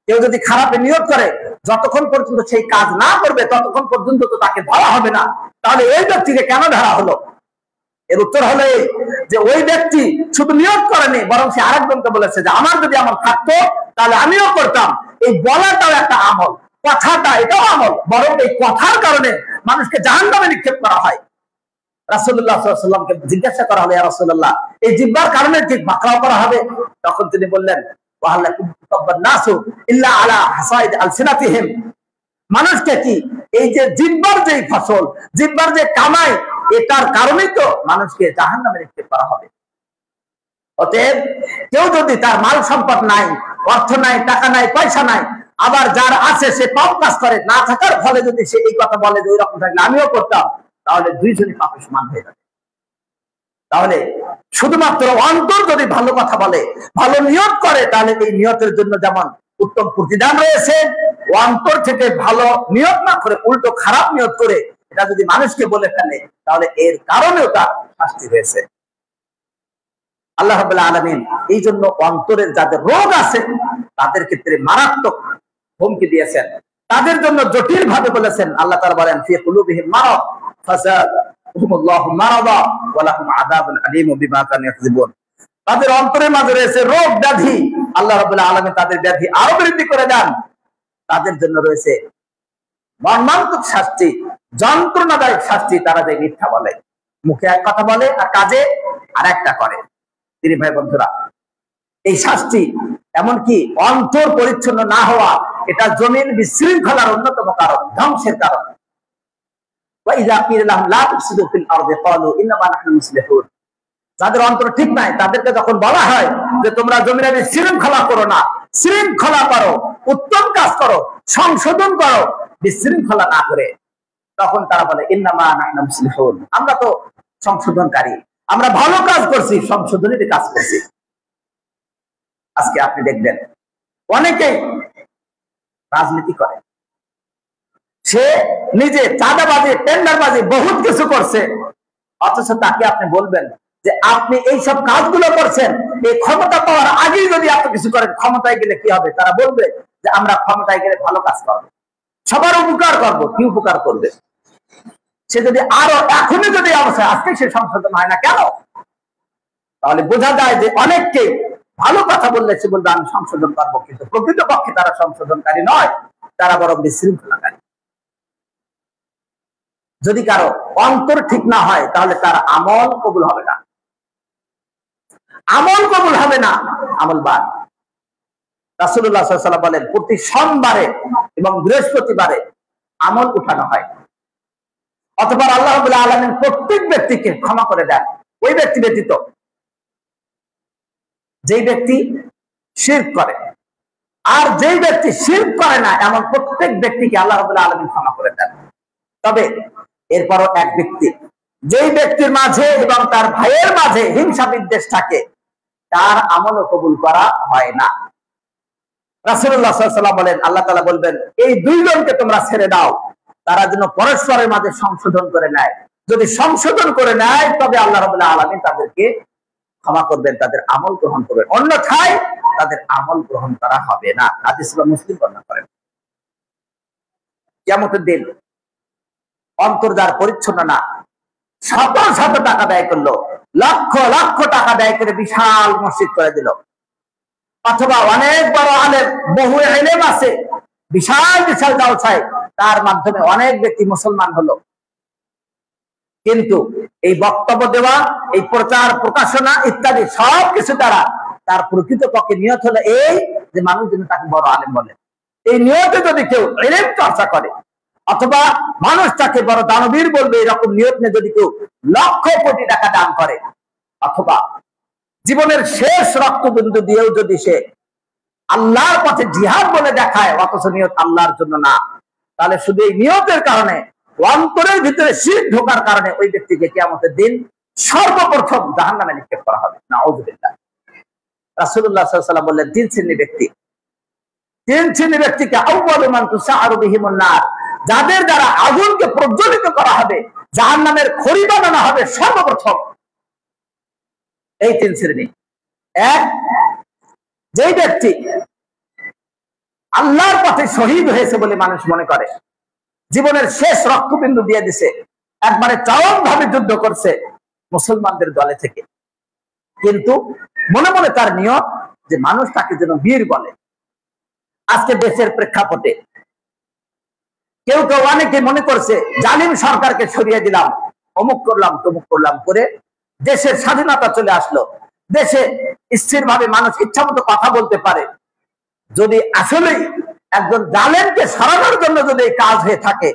Speaker 2: কেউ যদি খারাপে নিয়ত করে, যতক্ষণ পর্যন্ত সেই কাজ না করবে ততক্ষণ পর্যন্ত তো তাকে ধরা হবে না, তাহলে ওই ব্যক্তিকে কেন ধরা হলো? এর উত্তর হলো এই যে ওই ব্যক্তি শুধু নিয়ত করেনি, বরং সে আরেকজনকে বলেছে যে আমার যদি আমল থাকতো তাহলে আমিও করতাম। এই বলাটাও একটা আমল, কথাটা এটাও আমল, বরং এই কথার কারণে মানুষকে জাহান্নামে নিক্ষেপ করা হয়। রাসূলুল্লাহ সাল্লাল্লাহু আলাইহি ওয়াসাল্লামকে জিজ্ঞাসা করা হলো, ইয়া রাসূলুল্লাহ এই জিহ্বার কারণে কি পাকড়াও করা হবে? তখন তিনি বললেন, মানুষকে কি এই যে জিহ্বার যে ফসল, জিহ্বার যে কামাই, এটার কারণেই তো মানুষকে জাহান্নামে নিক্ষেপ করা হবে। অতএব কেউ যদি তার মাল সম্পদ নাই, অর্থ নাই, টাকা নাই, পয়সা নাই, আবার যার আছে সে পাপ কাজ করে, না থাকার ফলে যদি সে এই কথা বলে যে ওই রকম থাকলে আমিও করতাম, তাহলে দুইজনই পাপের সমান হয়ে যাবে। তাহলে শুধুমাত্র অন্তর যদি ভালো কথা বলে, ভালো নিয়ত করে, তাহলে এই নিয়তের জন্য যেমন উত্তম প্রতিদান রয়েছে, অন্তর থেকে ভালো নিয়ত না করে উল্টো খারাপ নিয়ত করে এটা যদি মানুষকে বলে ফেলে, তাহলে এর কারণেও তার শাস্তি হয়েছে। আল্লাহ রাব্বুল আলামিন এই জন্য অন্তরের যাদের রোগ আছে তাদের ক্ষেত্রে মারাত্মক হুমকি দিয়েছেন, তাদের জন্য জটিল ভাবে বলেছেন। আল্লাহ তাআলা বলেন ফি কুলুবিহিম মারাদ ফাযাদাহুমুল্লাহু মারাদা ওয়া লাহুম আযাবুন আলীম বিমা কানু ইয়াকযিবুন। তাদের অন্তরের মাঝে রয়েছে রোগ ব্যাধি, আল্লাহ রাব্বুল আলামিন তাদের ব্যাধি আরো বৃদ্ধি করে দেন। তাদের জন্য রয়েছে মর্মান্তিক শাস্তি, যন্ত্রণাদায়ক শাস্তি। তারা যে মিথ্যা বলে, মুখে এক কথা বলে আর কাজে আর একটা করে। তিনি ভাই বন্ধুরা, এই শাস্তি এমনকি অন্তর পরিচ্ছন্ন না হওয়া, এটা জমিন বিশৃঙ্খলার অন্যতম কারণ, ধ্বংসের কারণ। যাদের অন্তর ঠিক নাই তাদেরকে যখন বলা হয় যে তোমরা জমিনে বিশৃঙ্খলা করো না, শৃঙ্খলা করো, উত্তম কাজ করো, সংশোধন করো, বিশৃঙ্খলা না করে, তখন তারা বলে ইন্নামা নাহনু মুসলিহুন, আমরা তো সংশোধনকারী, আমরা ভালো কাজ করছি, সংশোধনের কাজ করছি। আজকে আপনি দেখবেন অনেকেই রাজনীতি করে, সে নিজে চাঁদাবাজি, টেন্ডারবাজি বহুত কিছু করছে, অথচ তাকে আপনি বলবেন যে আপনি এই সব কাজগুলো করছেন, এই ক্ষমতা পাওয়ার আগেই যদি আপনি কিছু করেন, ক্ষমতায় গেলে কি হবে? তারা বলবে যে আমরা ক্ষমতায় গেলে ভালো কাজ করবো, সবার উপকার করবো। কি উপকার করবে? সে যদি আরো এখনই যদি অবস্থা আজকে সে সংশোধন হয় না কেন? তাহলে বোঝা যায় যে অনেককে ভালো কথা বললে সে বলবে আমি সংশোধন করবো, কিন্তু প্রকৃতপক্ষে তারা সংশোধনকারী নয়, তারা বরং বিশৃঙ্খলাকারী। যদি কারো অন্তর ঠিক না হয় তাহলে তার আমল কবুল হবে না, আমল কবুল হবে না, আমল বাদ। রাসূলুল্লাহ সাল্লাল্লাহু আলাইহি ওয়াসাল্লাম বলেন প্রতি সোমবারে এবং বৃহস্পতিবারে আমল উঠানো হয়, অথবা আল্লাহ রাব্বুল আলামিন প্রত্যেক ব্যক্তিকে ক্ষমা করে দেন, ওই ব্যক্তি ব্যতীত যেই ব্যক্তি শিরক করে। আর যেই ব্যক্তি শিরক করে না এমন প্রত্যেক ব্যক্তিকে আল্লাহ রাব্বুল আলামিন ক্ষমা করে দেন। তবে এরপরও এক ব্যক্তি, যেই ব্যক্তির মাঝে এবং তার ভাইয়ের মাঝে হিংসা বিদ্বেষ থাকে, তার আমলও কবুল করা হয় না। রাসূলুল্লাহ সাল্লাল্লাহু আলাইহি ওয়াসাল্লাম বলেন, আল্লাহ তাআলা বলবেন এই দুইজনকে তোমরা ছেড়ে দাও, তারা যেন পরস্পরের মাঝে সংশোধন করে নেয়। যদি সংশোধন করে নেয় তবে আল্লাহ রাব্বুল আলামিন তাদেরকে ক্ষমা করবেন, তাদের আমল গ্রহণ করবেন, অন্যথায় তাদের আমল গ্রহণ করা হবে না। হাদিস মুসলিম বর্ণনা করেন। কিয়ামতের দিন অন্তর যার পরিচ্ছন্ন না, শত শত টাকা ব্যয় করলো, লক্ষ লক্ষ টাকা ব্যয় করে বিশাল মসজিদ করে দিল, অথবা অনেক বড় আলেম, বহু ইলম আছে, বিশাল বিশাল জালসায় তার মাধ্যমে অনেক ব্যক্তি মুসলমান হলো, কিন্তু এই বক্তব্য দেওয়া, এই প্রচার প্রকাশনা ইত্যাদি সবকিছু দ্বারা তার প্রকৃতপক্ষে নিয়ত হলো এই যে মানুষ যেন তাকে বড় আলেম বলে। এই নিয়তে যদি কেউ ইলম চর্চা করে, অথবা মানুষ তাকে বড় দানবীর বলবে, এরকম নিয়ত নিয়ে যদি কেউ লক্ষ কোটি টাকা দান করে, অথবা জীবনের শেষ রক্তবিন্দু দিয়েও যদি সে আল্লাহর পথে জিহাদ বলে দেখায়, অথচ নিয়ত আল্লাহর জন্য না, তাহলে শুধু এই নিয়তের কারণে, অন্তরের ভিতরে শিরক ঢোকার কারণে ওই ব্যক্তিকে কিয়ামতের দিন সর্বপ্রথম জাহান্নামে নিক্ষেপ করা হবে। নাউযুবিল্লাহ। রাসূলুল্লাহ সাল্লাল্লাহু আলাইহি ওয়াসাল্লাম বললেন তিন শ্রেণীর ব্যক্তিকে আউয়ালু মান তুসাআরু বিহিমুন নার, যাদের দ্বারা আগুনকে প্রজ্বলিত করা হবে, জাহান্নামের খড়ি বানানো হবে সর্বপ্রথম। এই তিন শ্রেণী। এক, যেই ব্যক্তি আল্লাহর পথে শহীদ হয়েছে বলে মানুষ মনে করে, জীবনের শেষ রক্তবিন্দু দিয়ে দিছে, একবারে চরম ভাবে যুদ্ধ করছে মুসলমানদের দলে থেকে, কিন্তু মনে মনে তার নিয়ত যে মানুষ তাকে যেন বীর বলে। আজকে দেশের প্রেক্ষাপটে কেউ কেউ অনেকে মনে করছে জালিম সরকারকে সরিয়ে দিলাম, অমুক করলাম তমুক করলাম করে দেশের স্বাধীনতা চলে আসলো, দেশে স্থির ভাবে মানুষ ইচ্ছা মতো কথা বলতে পারে। যদি আসলেই একজন জালেমকে সরানোর জন্য যদি এই কাজ হয়ে থাকে,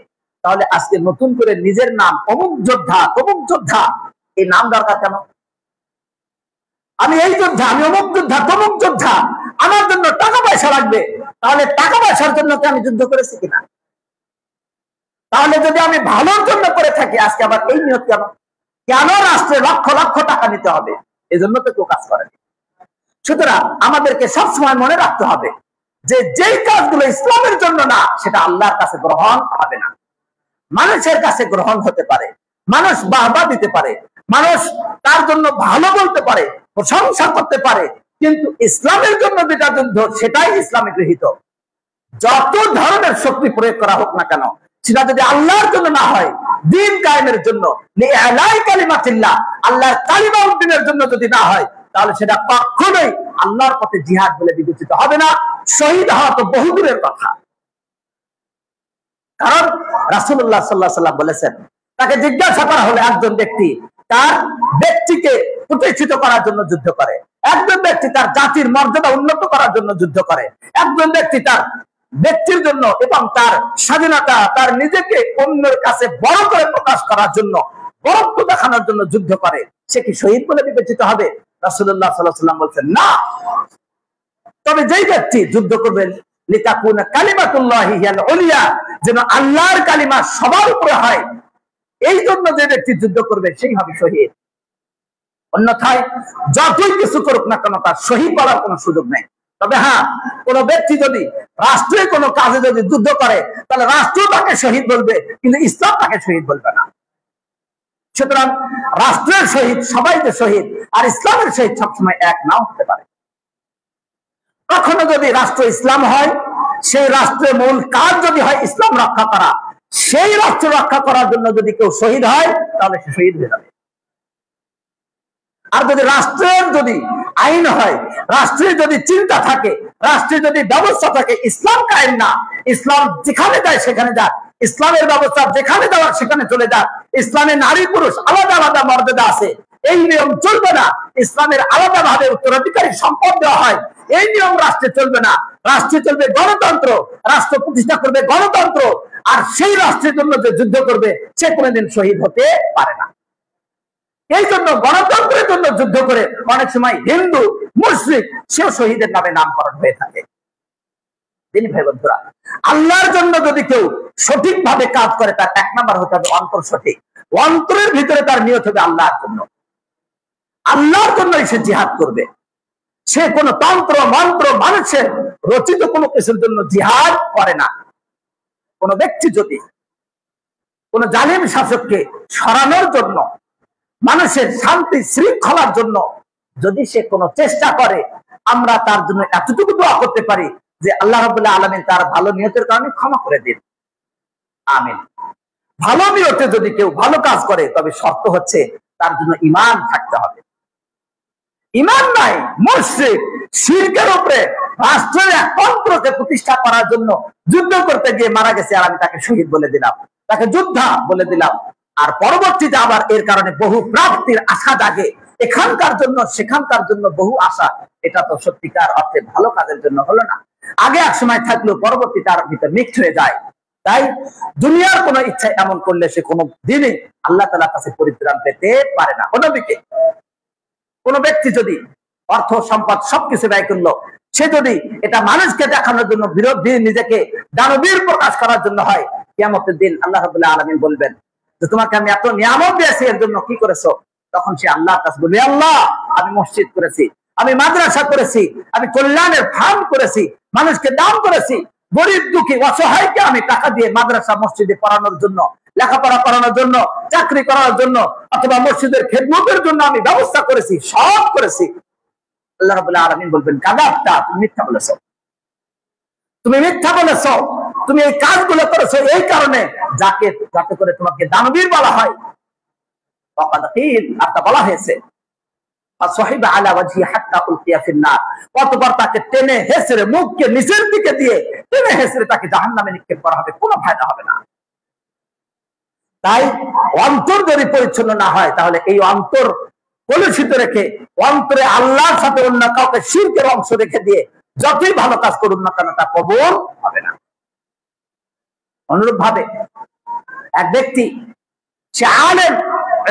Speaker 2: তাহলে আজকে নতুন করে নিজের নাম অমুক যোদ্ধা তমুক যোদ্ধা এই নাম দরকার কেন? আমি এই যোদ্ধা, আমি অমুক যোদ্ধা, তমুক যোদ্ধা, আমার জন্য টাকা পয়সা লাগবে, তাহলে টাকা পয়সার জন্য কি আমি যুদ্ধ করেছি কিনা? তাহলে যদি আমি ভালোর জন্য করে থাকি, আজকে আবার এই নিয়ত কেন? কেন রাষ্ট্রে লক্ষ লক্ষ টাকা নিতে হবে? এই জন্য তো কেউ কাজ করেনি। সুতরাং আমাদেরকে সবসময় মনে রাখতে হবে যে যেই কাজগুলো ইসলামের জন্য না, সেটা আল্লাহর কাছে গ্রহণ হবে না। মানুষের কাছে গ্রহণ হতে পারে, মানুষ বাহবা দিতে পারে, মানুষ তার জন্য ভালো বলতে পারে, প্রশংসা করতে পারে, কিন্তু ইসলামের জন্য যেটা যুদ্ধ, সেটাই ইসলামে গৃহীত। যত ধরনের শক্তি প্রয়োগ করা হোক না কেন, সেটা যদি আল্লাহর জন্য না হয়, দ্বীন কায়েমের জন্য, কালিমাতিল্লাহ, আল্লাহর কালিমা উদ্দিনের জন্য যদি না হয়, তাহলে সেটা কখনোই আল্লাহর পথে জিহাদ বলে বিবেচিত হবে না। শহীদ হওয়া তো বহুদূরের কথা। কারণ রাসূলুল্লাহ সাল্লাল্লাহু আলাইহি ওয়াসাল্লাম বলেছেন, তাকে জিজ্ঞাসা করা হলে একজন ব্যক্তি তার ব্যক্তিকে প্রতিষ্ঠিত করার জন্য যুদ্ধ করে, একজন ব্যক্তি তার জাতির মর্যাদা উন্নত করার জন্য যুদ্ধ করে, একজন ব্যক্তি তার ব্যক্তির জন্য এবং তার স্বাধীনতা, তার নিজেকে অন্যের কাছে বড় করে প্রকাশ করার জন্য, বড়ত্ব দেখানোর জন্য যুদ্ধ করে, সে কি শহীদ বলে বিবেচিত হবে? রাসূলুল্লাহ সাল্লাল্লাহু আলাইহি ওয়াসাল্লাম বলছেন না। তবে যেই ব্যক্তি যুদ্ধ করবেন লিতাকুনা কালিমাতুল্লাহি হিয়াল উলিয়া, যেন আল্লাহর কালিমা সবার উপরে হয়, এই জন্য যে ব্যক্তি যুদ্ধ করবে সেই হবে শহীদ। অন্যথায় যতই কিছু করুক না কেন, তার শহীদ বলার কোনো সুযোগ নেই। তবে হ্যাঁ, কোন ব্যক্তি যদি রাষ্ট্রের কোনো কাজে যদি যুদ্ধ করে, তাহলে রাষ্ট্র তাকে শহীদ বলবে, কিন্তু ইসলাম তাকে শহীদ বলবে না। সুতরাং রাষ্ট্রের শহীদ সবাই যে শহীদ, আর ইসলামের শহীদ সবসময় এক নাও হতে পারে। কখনো যদি রাষ্ট্র ইসলাম হয়, সেই রাষ্ট্রের মূল কাজ যদি হয় ইসলাম রক্ষা করা, সেই রাষ্ট্র রক্ষা করার জন্য যদি কেউ শহীদ হয়, তাহলে সে শহীদ হয়ে যাবে। আর যদি রাষ্ট্রের যদি আইন হয়, রাষ্ট্রের যদি চিন্তা থাকে, রাষ্ট্রের যদি ব্যবস্থা থাকে, ইসলাম কায়েম না, ইসলাম যেখানে যায় সেখানে যাক, ইসলামের ব্যবস্থা যেখানে যাওয়ার সেখানে চলে যাক, ইসলামে নারী পুরুষ আলাদা আলাদা মর্যাদা আছে, এই নিয়ম চলবে না। ইসলামের আলাদা ভাবে উত্তরাধিকারী সম্পদ দেওয়া হয়, এই নিয়ম রাষ্ট্রে চলবে না। রাষ্ট্রে চলবে গণতন্ত্র, রাষ্ট্র প্রতিষ্ঠা করবে গণতন্ত্র, আর সেই রাষ্ট্রের জন্য যে যুদ্ধ করবে সে কোনোদিন শহীদ হতে পারে না। এই জন্য গণতন্ত্রের জন্য যুদ্ধ করে অনেক সময় হিন্দু মুসলিম সেও শহীদের নামে নামকরণ হয়ে থাকে। তিনি ভাই বন্ধুরা, আল্লাহর জন্য যদি কেউ সঠিকভাবে কাজ করে, তার এক নাম্বার হতে হবে অন্তর সঠিক। অন্তরের ভিতরে তার নিয়ত হবে আল্লাহর জন্য, আল্লাহর জন্যই সে জিহাদ করবে। সে কোনো তন্ত্র মন্ত্র, মানুষের রচিত কোনো কিছুর জন্য জিহাদ করে না। কোন ব্যক্তি যদি কোন জালিম শাসককে সরানোর জন্য, মানুষের শান্তি শৃঙ্খলার জন্য যদি সে কোনো চেষ্টা করে, আমরা তার জন্য এতটুকু দোয়া করতে পারি যে আল্লাহ রাব্বুল আলামিন তার ভালো নিয়তের কারণে ক্ষমা করে দিন, আমিন। ভালো নিয়তে যদি কেউ ভালো কাজ করে, তবে শর্ত হচ্ছে তার জন্য ঈমান থাকতে হবে। ঈমান নাই, মুশরিক, শিরকের উপরে রাষ্ট্রের এক তন্ত্রকে প্রতিষ্ঠা করার জন্য যুদ্ধ করতে গিয়ে মারা গেছে, আর আমি তাকে শহীদ বলে দিলাম, তাকে যোদ্ধা বলে দিলাম, আর পরবর্তীতে আবার এর কারণে বহু প্রাপ্তির আশা জাগে, এখানকার জন্য সেখানকার জন্য বহু আশা। এটা তো সত্যিকার অর্থে ভালো কাজের জন্য হলো না। আগে এক সময় থাকলেও পরবর্তী তার ভিতরে মিক্স হয়ে যায়। তাই দুনিয়ার কোন ইচ্ছা এমন করলে সে কোনো দিনই আল্লাহ তাআলার কাছে পরিত্রাণ পেতে পারে না। অন্যদিকে কোন ব্যক্তি যদি অর্থ সম্পদ সবকিছু ব্যয় করলো, সে যদি এটা মানুষকে দেখানোর জন্য, বিরোধী নিজেকে দানবীর প্রকাশ করার জন্য হয়, কিয়ামতের দিন আল্লাহ রাব্বুল আলামিন বলবেন যে তোমাকে আমি এত নিয়ামত দিয়েছি, এর জন্য কি করেছো? তখন সে আল্লাহর কাছে বলবে, আল্লাহ আমি মসজিদ করেছি, আমি মাদ্রাসা করেছি, আমি কল্যাণের ফার্ম করেছি, মানুষকে দান করেছি, গরিব দুঃখী অসহায়কে আমি টাকা দিয়ে মাদ্রাসা মসজিদে পড়ানোর জন্য, লেখাপড়া করানোর জন্য, চাকরি করার জন্য, অথবা মসজিদের খেদমতের জন্য আমি ব্যবস্থা করেছি, সব করেছি। আল্লাহ রাব্বুল আলামিন বলবেন, কাযাবতা, তুমি মিথ্যা বলেছো, তুমি মিথ্যা বলেছো, তুমি এই কাজগুলো করেছো এই কারণে যাতে করে তোমাকে দানবীর বলা হয়। আপনার বলা হয়েছে কতবার তাকে টেনে হেসড়ে মুখকে নিচের দিকে দিয়ে টেনে হেসড়ে তাকে জাহান্নামে নিক্ষেপ করা হবে, কোনো ফায়দা হবে না। তাই অন্তর যদি পরিচ্ছন্ন না হয়, তাহলে এই অন্তর কলুষিত রেখে অন্তরে আল্লাহর সাথে অন্য কাউকে শিরকের অংশ রেখে দিয়ে যতই ভালো কাজ করুন না কেন, তা কবুল হবে না। অনুরূপ ভাবে এক ব্যক্তি, সে আলেম,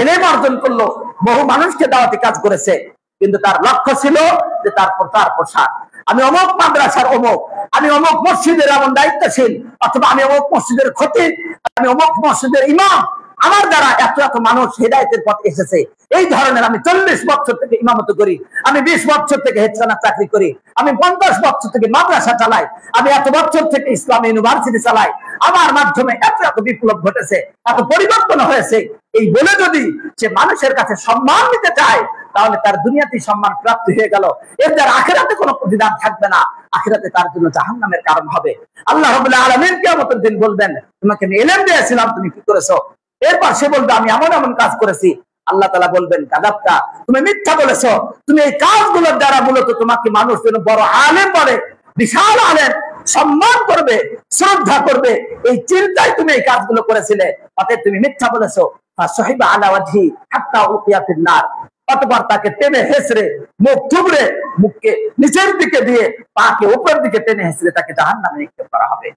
Speaker 2: ইলম অর্জন করলো, বহু মানুষকে দাওয়াতি কাজ করেছে, কিন্তু তার লক্ষ্য ছিল যে তার পোশাক, আমি অমুক মাদ্রাসার অমুক, আমি অমুক মসজিদের এমন দায়িত্বশীল, অথবা আমি অমুক মসজিদের খতিব, আমি অমুক মসজিদের ইমাম, আমার দ্বারা এত এত মানুষ হেদায়েতের পথে এসেছে। এই ধরনের আমি 40 বছর থেকে ইমামত করি, আমি 20 বছর থেকে হেফজখানার চাকরি করি, আমি 50 বছর থেকে মাদ্রাসা চালাই, আমি এত বছর থেকে ইসলামী ইউনিভার্সিটি চালাই, আমার মাধ্যমে এত এত বিপ্লব ঘটেছে, এত পরিবর্তন হয়েছে, এই বলে যদি সে মানুষের কাছে সম্মান নিতে চায়, তাহলে তার দুনিয়াতেই সম্মান প্রাপ্তি হয়ে গেল, এর দ্বারা আখিরাতে কোনো প্রতিদান থাকবে না, আখিরাতে তার জন্য জাহান্নামের কারণ হবে। আল্লাহ রাব্বুল আলামিন কিয়ামতের দিন বলবেন, তোমাকে আমি ইলম দিয়েছিলাম, তুমি কি করেছো? এরপর সে বলবে, আমি এমন এমন কাজ করেছি। আল্লাহ তাআলা বলবেন, কাযাবতা, তুমি মিথ্যা বলেছো, তুমি এই কাজগুলোর দ্বারা মূলত তোমাকে মানুষ যেন বড় আলেম বলে, বিশাল আলেম, সম্মান করবে, শ্রদ্ধা করবে, এই চিন্তায় তুমি এই কাজগুলো করেছিলে, অতএব তুমি মিথ্যা বলেছো। ফাসহিবা আলা ওয়াজহি হাত্তা উকিয়া ফিন নার, অতঃপর তাকে টেনে হেসড়ে, মুখ থুবড়ে, মুখকে নিচের দিকে দিয়ে পাকে উপরের দিকে টেনে হেসড়ে তাকে জাহান্নামে নিক্ষেপ করা হবে।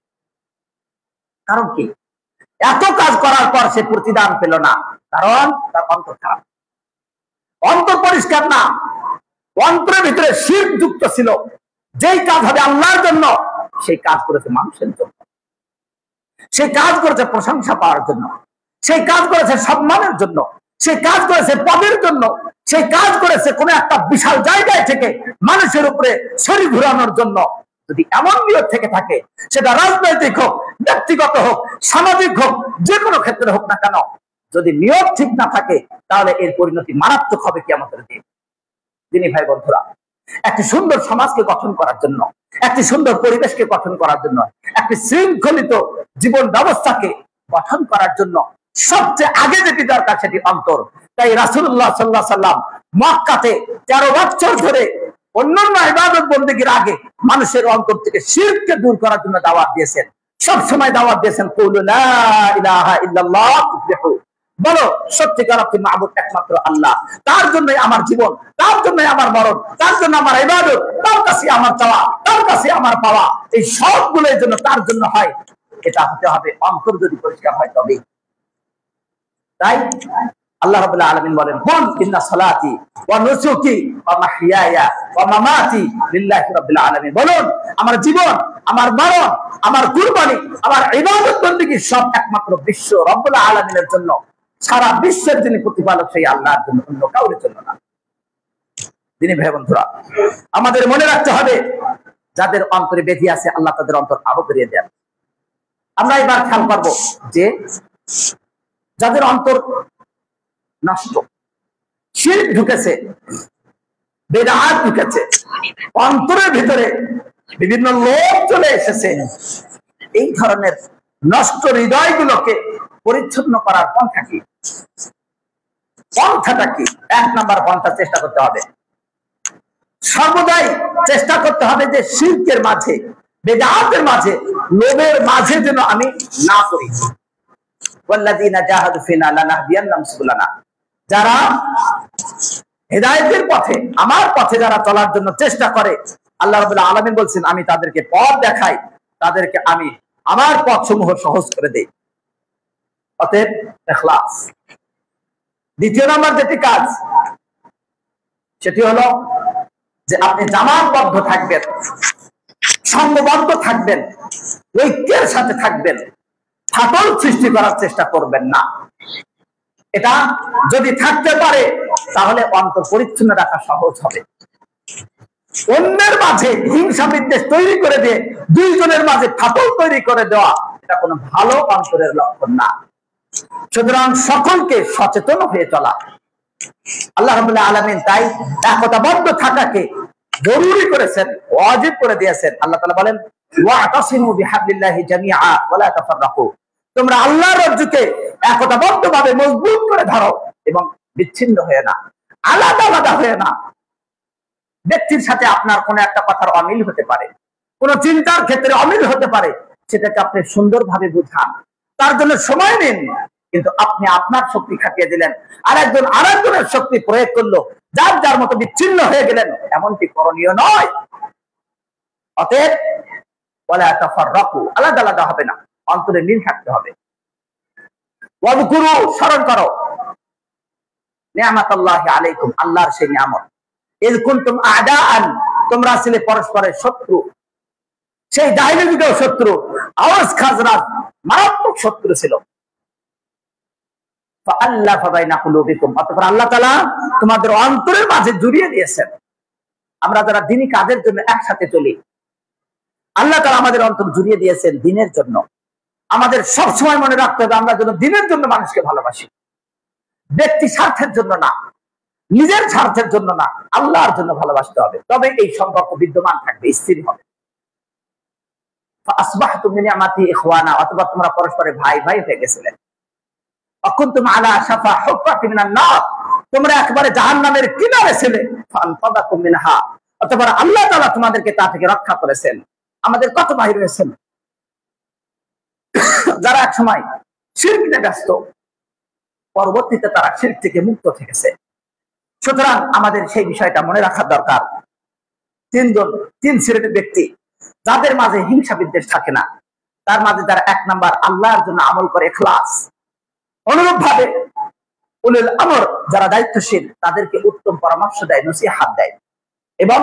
Speaker 2: কারণ কি? এত কাজ করার পর সে প্রতিদান পেল না, কারণ তার অন্তর খারাপ, অন্তর পরিষ্কার না, অন্তরের ভিতরে শিরক যুক্ত ছিল। যেই কাজ হবে আল্লাহর জন্য, সেই কাজ করেছে মানুষের জন্য, সেই কাজ করেছে প্রশংসা পাওয়ার জন্য, সেই কাজ করেছে সম্মানের জন্য, সেই কাজ করেছে পদের জন্য, সেই কাজ করেছে কোন একটা বিশাল জায়গায় থেকে মানুষের উপরে শরীর ঘুরানোর জন্য। যদি এমন নিয়ত থেকে থাকে, সেটা রাজনৈতিক হোক, ব্যক্তিগত হোক, সামাজিক হোক, যে কোনো ক্ষেত্রে হোক না কেন, যদি নিয়ত ঠিক না থাকে, তাহলে এর পরিণতি মারাত্মক হবে কিয়ামতের দিন। দিনী ভাই বন্ধুরা, একটি সুন্দর সমাজকে গঠন করার জন্য, একটি সুন্দর পরিবেশকে গঠন করার জন্য, একটি শৃঙ্খলিত জীবন ব্যবস্থাকে গঠন করার জন্য সবচেয়ে আগে যেটি দরকার সেটি অন্তর। তাই রাসূলুল্লাহ সাল্লাল্লাহু আলাইহি ওয়াসাল্লাম মক্কাতে 13 বছর ধরে অন্যান্য ইবাদত বন্দেগীর আগে মানুষের অন্তর থেকে শিরককে দূর করার জন্য দাওয়াত দিয়েছেন। সব সময় দাওয়াত দিয়েছেন, কুলু লা ইলাহা ইল্লাল্লাহ তুফলিহু, বলো সত্যিকার অর্থে মাবুদ একমাত্র আল্লাহ, তার জন্যই আমার জীবন, তার জন্যই আমার মরণ, তার জন্য আমার ইবাদত, তার কাছে আমার চাওয়া, তার কাছে আমার পাওয়া, এই সবগুলোর জন্য তার জন্য হয়। এটা হতে হবে অন্তর যদি পরিষ্কার হয় তবেই। তাই আল্লাহ রাব্বুল আলামিন বলেন, কুল ইন্না সালাতি ওয়া নুসুকি ওয়া মাহইয়ায়া ওয়া মামাতি লিল্লাহি রাব্বিল আলামিন, বলুন আমার জীবন, আমার মরণ, আমার কুরবানি, আমার ইবাদত বন্দেগী সব একমাত্র বিশ্ব রব্বুল আলামিনের জন্য, সারা বিশ্বের যিনি প্রতিপালক সেই আল্লাহর জন্য, অন্য কাউর জন্য না। দিনী ভাই বন্ধুরা, আমাদের মনে রাখতে হবে, যাদের অন্তরে ব্যাধি আছে আল্লাহ তাদের অন্তর আরো করিয়ে দেন। আমরা এবার খেয়াল করব যে যাদের অন্তর নষ্ট, শিরক ঢুকেছে, বেদাত ঢুকেছে, অন্তরের ভিতরে বিভিন্ন লোভ চলে এসেছে, এই ধরনের নষ্ট হৃদয়গুলোকে পরিচ্ছন্ন করার পন্থা কি? পন্থাটা কি? 1 নাম্বার পন্থা, চেষ্টা করতে হবে, সর্বদাই চেষ্টা করতে হবে যে শিরকের মাঝে, বেদাতের মাঝে, লোভের মাঝে যেন আমি না পড়ি। ওয়াল্লাযীনা জাহাদু ফিনা লানাহদিয়ান্নাহুম সুবুলানা, যারা হেদায়েতের পথে, আমার পথে যারা চলার জন্য চেষ্টা করে, আল্লাহ রাব্বুল আলামিন বলছেন আমি তাদেরকে পথ দেখাই, তাদেরকে আমি আমার পথসমূহ সহজ করে দেই। অতএব ইখলাস। দ্বিতীয় নাম্বার যেটি কাজ, সেটি হলো যে আপনি জামাতবদ্ধ থাকবেন, সংঘবদ্ধ থাকবেন, ঐক্যের সাথে থাকবেন, ফাটল সৃষ্টি করার চেষ্টা করবেন না। এটা যদি থাকতে পারে তাহলে অন্তর পরিচ্ছন্ন রাখা সহজ হবে। অন্যের মাঝে হিংসা বিদ্বেষ তৈরি করে দিয়ে দুইজনের মাঝে ফাটল তৈরি করে দেওয়া, এটা কোনো ভালো অন্তরের লক্ষণ না। সুতরাং সকলকে সচেতন হয়ে চলা। আল্লাহ রাব্বুল আলামিন তাই একতাবদ্ধ থাকাকে জরুরি করেছেন, ওয়াজিব করে দিয়েছেন। আল্লাহ তাআলা বলেন, ওয়াতাসিমু বিহাবলিল্লাহি জামিআ ওয়া লা তাফাররাকু, তোমরা আল্লাহর রজ্জুকে একতাবদ্ধভাবে মজবুত করে ধরো এবং বিচ্ছিন্ন হয়ে না, আলাদা আলাদা হয়ে না। ব্যক্তির সাথে আপনার কোনো একটা কথার অমিল হতে পারে, কোনো চিন্তার ক্ষেত্রে অমিল হতে পারে, সেটাকে আপনি সুন্দরভাবে বুঝান, তার জন্য সময় নিন, কিন্তু আপনি আপনার শক্তি খাটিয়ে দিলেন, আর একজন আরেকজনের শক্তি প্রয়োগ করলো, যার যার মতো বিচ্ছিন্ন হয়ে গেলেন, এমনটি করণীয় নয়। অতএব ওয়ালা তাফাররাকু, আলাদা আলাদা হবে না, অন্তরে মিল থাকতে হবে। ওয়াযকুরু, স্মরণ করো, নিয়ামাতাল্লাহি আলাইকুম, আল্লাহর সেই নিয়ামত, ইয কুনতুম আ'দাআন, তোমরা ছিলে পরস্পরের শত্রু। সেই জাহিলি যুগেও শত্রু, আওস খাজরাজ মারাত্মক শত্রু ছিল। ফাআল্লাফা বাইনা কুলুবিকুম, অতঃপর আল্লাহ তাআলা তোমাদের অন্তরের মাঝে জড়িয়ে দিয়েছেন। আমরা যারা দ্বীনি কাজের জন্য একসাথে চলি, আল্লাহ তাআলা আমাদের অন্তর জুড়িয়ে দিয়েছেন দ্বীনের জন্য। আমাদের সব সময় মনে রাখতে হবে আমরা যেন দ্বীনের জন্য মানুষকে ভালোবাসি, ব্যক্তি স্বার্থের জন্য না, নিজের স্বার্থের জন্য না, আল্লাহর জন্য ভালোবাসতে হবে। তবে এই সম্পর্ক বিদ্যমান থাকবে, স্থির হবে। ফাআসবাহতুম বিনিআমাতি ইখওয়ানা, অথবা তোমরা পরস্পরের ভাই ভাই হয়ে গেছিলে। অকুনতুম আলা শাফা হুফরাতিন মিনান নার, তোমরা একেবারে জাহান্নামের কিনারে ছিলে। ফাআনকাযাকুম মিনহা, অতঃপর আল্লাহ তাআলা তোমাদেরকে তা থেকে রক্ষা করেছেন। আমাদের কত ভাই রয়েছেন যারা এক সময় শিরক নিয়ে ব্যস্ত, পরবর্তীতে তারা শিরক থেকে মুক্ত থেকেছে। সুতরাং আমাদের সেই বিষয়টা মনে রাখার দরকার। তিন শ্রেণীর ব্যক্তি যাদের মাঝে হিংসা বিদ্বেষ থাকে না, তার মাঝে যারা 1 নাম্বার আল্লাহর জন্য আমল করে ইখলাস, অনুরূপ ভাবে উলুল আমর যারা দায়িত্বশীল তাদেরকে উত্তম পরামর্শ দেয়, নসিহত দেয় এবং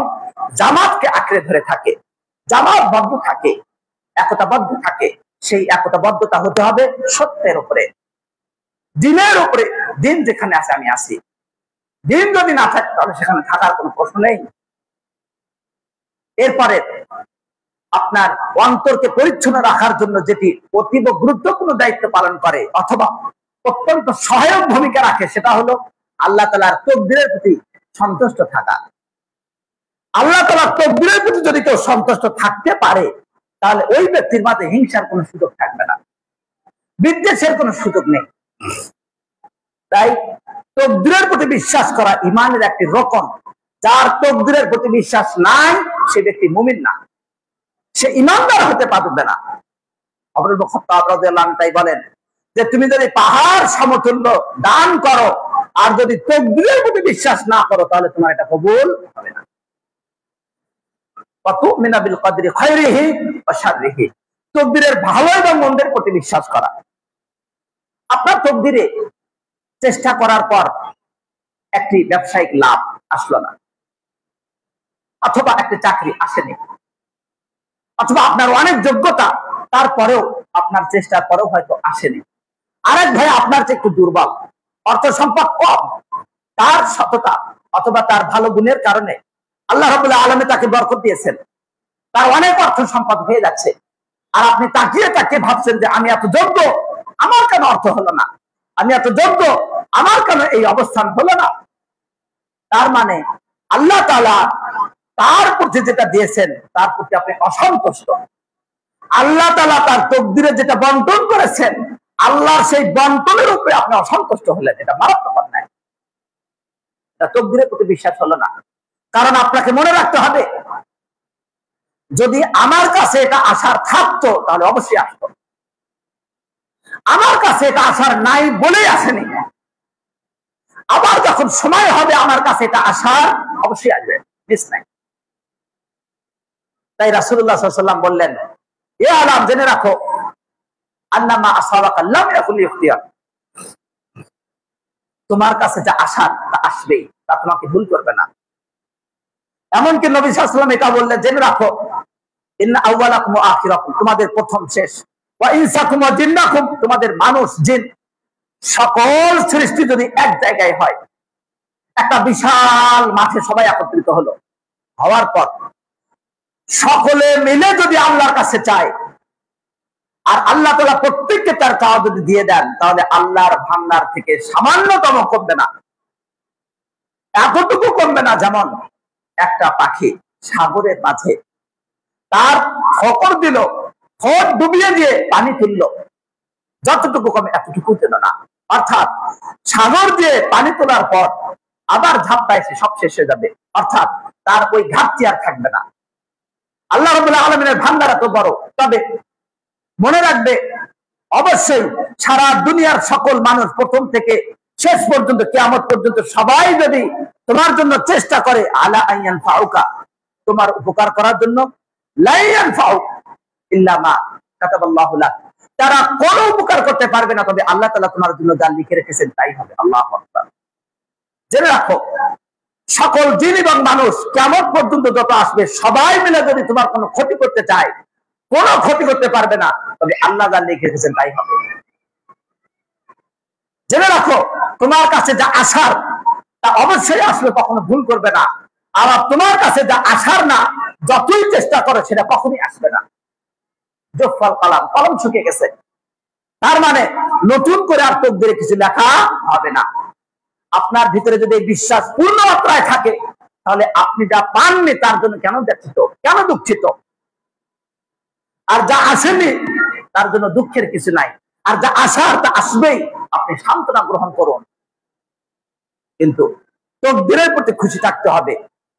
Speaker 2: জামাতকে আঁকড়ে ধরে থাকে, জামাতবদ্ধ থাকে, একতাবদ্ধ থাকে। সেই একতাবদ্ধতা হতে হবে সত্যের উপরে, দ্বীনের উপরে। দ্বীন যেখানে আছে আমি আছি, দ্বীন যদি না থাকে তাহলে সেখানে থাকার কোনো প্রশ্ন নেই। এরপরে আপনার অন্তরকে পরিচ্ছন্ন রাখার জন্য যেটি অতীব গুরুত্বপূর্ণ দায়িত্ব পালন করে অথবা অত্যন্ত সহায়ক ভূমিকা রাখে, সেটা হলো আল্লাহ তাআলার তাকদীরের প্রতি সন্তুষ্ট থাকা। আল্লাহ তাআলার তাকদীরের প্রতি যদি কেউ সন্তুষ্ট থাকতে পারে, তাহলে ওই ব্যক্তির মাঝে হিংসার কোনো সুযোগ থাকবে না, বিদ্বেষের কোনো সুযোগ নেই। তাই তাকদীরের প্রতি বিশ্বাস করা ঈমানের একটি রকম। যার তাকদীরের প্রতি বিশ্বাস নাই, সে ব্যক্তি মুমিন না, সে ঈমানদার হতে পারবে না। ওমর ইবনে খাত্তাব রাদিয়াল্লাহু আনহু তাই বলেন যে তুমি যদি পাহাড় সমতুল্য দান করো আর যদি তাকদীরের প্রতি বিশ্বাস না করো, তাহলে তোমার এটা কবুল হবে না। ওয়াতুমিনা বিল কদরি খায়রিহি ওয়া শাররিহি, তাকদীরের ভালো এবং মন্দের প্রতি বিশ্বাস করা। আপনার তাকদীরে চেষ্টা করার পর একটি ব্যবসায়িক লাভ আসলো না, অথবা একটা চাকরি আসেনি, অথবা আপনার অনেক যোগ্যতা, তারপরেও আপনার চেষ্টার পরেও হয়তো আসেনি। আরেক ভাই আপনার চেয়ে একটু দুর্বল, অর্থ সম্পদ কম, তার সততা অথবা তার ভালো গুণের কারণে আল্লাহ রাব্বুল আলামিন তাকে বরকত দিয়েছেন, তার অনেক অর্থ সম্পদ হয়ে যাচ্ছে। আর আপনি তাকিয়ে তাকিয়ে ভাবছেন যে আমি এত যোগ্য, আমার কেন অর্থ হলো না, আমি এত যোগ্য, আমার কেন এই অবস্থান হলো না। তার মানে আল্লাহ তাআলা তার প্রতি যেটা দিয়েছেন তার প্রতি আপনি অসন্তুষ্ট। আল্লাহ তাআলা তার তাকদীরে যেটা বন্টন করেছেন, আল্লাহর সেই বন্টনের উপরে আপনি অসন্তুষ্ট হলেন, এটা মারাত্মক অন্যায়। এটা তাকদীরের প্রতি বিশ্বাস হলো না। কারণ আপনাকে মনে রাখতে হবে, যদি আমার কাছে এটা আসার থাকতো তাহলে অবশ্যই আসতো, আমার কাছে এটা আসার নাই বলেই আসেনি। আবার যখন সময় হবে আমার কাছে এটা আসার, অবশ্যই আসবে, মিস নাই। তাই রাসূলুল্লাহ সাল্লাল্লাহু আলাইহি ওয়াসাল্লাম বললেন, এ আলাম জেনে রাখো, আন্নামা আসাবাকা লাম ইয়াকুল ইখতিয়ার, তোমার কাছে যা আসার তা আসবেই, তা তোমাকে ভুল করবে না। এমনকি নবী সাল্লাল্লাহু আলাইহি ওয়াসাল্লাম এটা বললেন, জেনে রাখো, ইন্না আউওয়ালাকুম ওয়া আখিরাকুম, তোমাদের প্রথম শেষ, ওয়া ইনসাকুম ওয়া জিন্নাকুম, তোমাদের মানুষ জিন সকল সৃষ্টি যদি এক জায়গায় হয়, একটা বিশাল মাঠে সবাই একত্রিত হলো, হওয়ার পর সকলে মিলে যদি আল্লাহর কাছে চায় আর আল্লাহ তাআলা প্রত্যেককে তার চাওয়া যদি দিয়ে দেন, তাহলে আল্লাহর ভান্ডার থেকে সামান্যতম কমবে না, এতটুকু কমবে না যেমন একটা পাখি সাগরের মাঝে তার ফকর দিল, ঠোঁট ডুবিয়ে দিয়ে পানি তুললো, যতটুকু কমে এতটুকু যেন না। অর্থাৎ সাগর দিয়ে পানি তোলার পর আবার ঝাপটা এসে সব শেষ হয়ে যাবে, অর্থাৎ তার ওই ঘাটতি আর থাকবে না। আল্লাহ রাব্বুল আলামিনের ভান্ডার এত বড়। তবে মনে রাখবে, অবশ্যই সারা দুনিয়ার সকল মানুষ প্রথম থেকে শেষ পর্যন্ত, কিয়ামত পর্যন্ত সবাই যদি তোমার জন্য চেষ্টা করে, আলা আইয়ান ফাউকা, তোমার উপকার করার জন্য, লা ইয়ানফাউ ইল্লা মা কাতাবাল্লাহু লাক, তারা কোনো উপকার করতে পারবে না, তবে আল্লাহ তাআলা তোমার জন্য যা লিখে রেখেছেন তাই হবে। আল্লাহু আকবার। জেনে রাখো, সকল জিন এবং মানুষ কিয়ামত পর্যন্ত যত আসবে সবাই মিলে যদি তোমার কোনো ক্ষতি করতে চায়, কোনো ক্ষতি করতে পারবে না, তবে আল্লাহ যা লিখে রেখেছেন তাই হবে। জেনে রাখো, তোমার কাছে যা আসার তা অবশ্যই আসবে, কখনো ভুল করবে না। আর তোমার কাছে যা আসার না, যতই চেষ্টা করো সেটা কখনোই আসবে না। জফল কালাম, কলম শুকিয়ে গেছে, তার মানে নতুন করে আর তকদিরে কিছু লেখা হবে না। আপনার ভিতরে যদি বিশ্বাস পূর্ণ মাত্রায় থাকে, তাহলে আপনি যা পাননি তার জন্য কেন ব্যথিত, কেন দুঃখিত? আর যা আসেনি তার জন্য দুঃখের কিছু নাই, আর যা আসার তা আসবেই, আপনি সান্ত্বনা গ্রহণ করুন। কিন্তু তকদিরের প্রতি খুশি থাকতে হবে,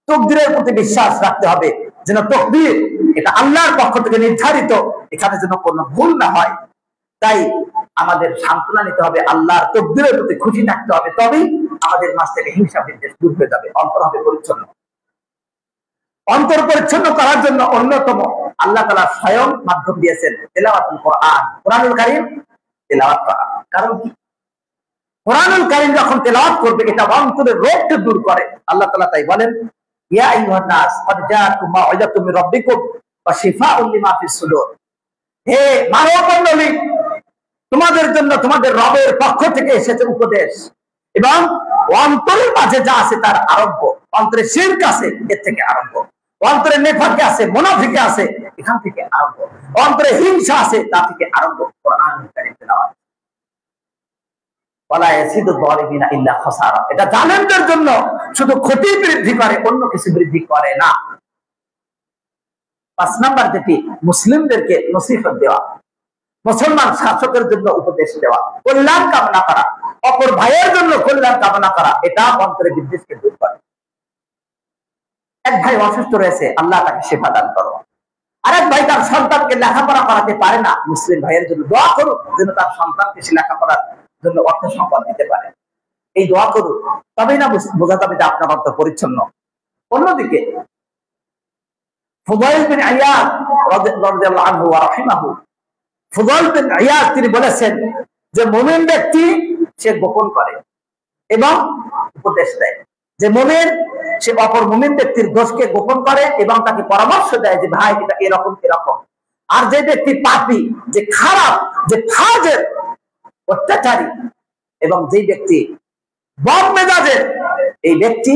Speaker 2: তকদিরের প্রতি বিশ্বাস রাখতে হবে, যেন তকদির এটা আল্লাহর পক্ষ থেকে নির্ধারিত, এখানে যেন কোনো ভুল না হয়। তাই আমাদের সান্ত্বনা নিতে হবে, আল্লাহর তকদিরের প্রতি খুশি থাকতে হবে, তবেই আমাদের মাঝ থেকে হিংসা বিদ্বেষ দূর হয়ে যাবে, অন্তর হবে পরিচ্ছন্ন। অন্তর পরিচ্ছন্ন করার জন্য অন্যতম আল্লাহ তাআলা স্বয়ং মাধ্যম দিয়েছেন তেলাওয়াতুল কোরআন, কোরআনুল কারীম তেলাওয়াত করা। কারণ কি? কোরআনুল কারীম যখন তেলাওয়াত করবে, এটা অন্তরের রোগকে দূর করে। আল্লাহ তাআলা তাই বলেন, ইয়া আইয়ুহান নাস ক্বাদ জাআকুম মাউইযাতুম মির রাব্বিকুম ওয়া শিফাউন লিমা ফিস সুদূর। হে মানব মণ্ডলী, তোমাদের জন্য তোমাদের রবের পক্ষ থেকে এসেছে উপদেশ, এবং অন্তরের মাঝে যা আছে তার আরোগ্য। অন্তরে শিরক আছে, এর থেকে আরোগ্য। অন্তরে নেফাকে আছে, মুনাফিকে আছে, এখান থেকে আরোগ্য। অন্তরে হিংসা আছে, তা থেকে আরোগ্য। কোরআনুল কারীম তেলাওয়াত। ওয়ালা ইয়াসিদু যালিমিনা ইল্লা খাসারা, এটা জালেমদের জন্য শুধু ক্ষতি বৃদ্ধি করে, অন্য কিছু বৃদ্ধি করে না। 5 নাম্বার যেটি, মুসলিমদেরকে নসিহত দেওয়া, মুসলমান শাসকের জন্য উপদেশ দেওয়া, কল্যাণ কামনা করা, অপর ভাইয়ের জন্য কল্যাণ কামনা করা, এটা অন্তরে বিদ্বেষকে দূর করে। এক ভাই অসুস্থ রয়েছে, আল্লাহ তাকে শিফা দান করো। আরেক ভাই তার সন্তানকে লেখাপড়া করাতে পারে না, মুসলিম ভাইয়ের জন্য দোয়া করুন যেন তার সন্তানকে সে লেখাপড়ার জন্য অর্থ সম্পদ দিতে পারে। এই দোয়া করুন, তবেই না বোঝা যাবে যে আপনার অন্তর পরিচ্ছন্ন। অন্যদিকে ফুদাইল বিন আইয়াদ রাদিয়াল্লাহু আনহু ওয়া রাহিমাহু, ফুদাইল বিন আইয়াদ তিনি বলেছেন যে মুমিন ব্যক্তি সে গোপন করে এবং উপদেশ দেয়। যে মুমিন সে অপর মুমিন ব্যক্তির দোষকে গোপন করে এবং তাকে পরামর্শ দেয় যে ভাই এটা এরকম এরকম। আর যে ব্যক্তি পাপী, যে খারাপ, যে ফাজির, অত্যাচারী, এবং যে ব্যক্তি বদ মেজাজের, এই ব্যক্তি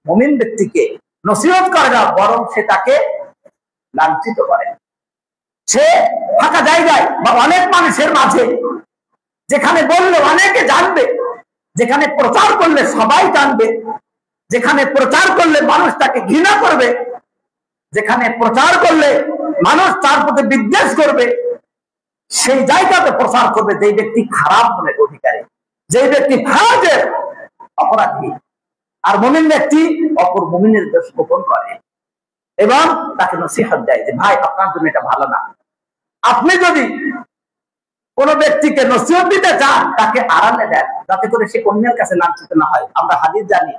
Speaker 2: মুমিন ব্যক্তিকে নসিহত করে না, বরং সে তাকে লাঞ্ছিত করে। সে ফাঁকা জায়গায় বা অনেক মানুষের মাঝে, যেখানে বললে অনেকে জানবে, যেখানে প্রচার করলে সবাই জানবে, যেখানে প্রচার করলে মানুষ তাকে ঘৃণা করবে, যেখানে প্রচার করলে মানুষ তার প্রতি বিদ্বেষ করবে, সেই জায়গাতে প্রচার করবে যে ব্যক্তি খারাপ মনের অধিকারী, যে ব্যক্তি ফাজির, অপরাধী। আর মুমিন ব্যক্তি অপর মুমিনের দোষ গোপন করে এবং তাকে নসিহত দেয় যে ভাই আপনার জন্য এটা ভালো না। আপনি যদি কোন ব্যক্তিকে নসিহত দিতে চান, তাকে আড়ালে দেন, যাতে করে সে অন্যের কাছে লাঞ্ছিত না হয়। আমরা হাদিস জানি,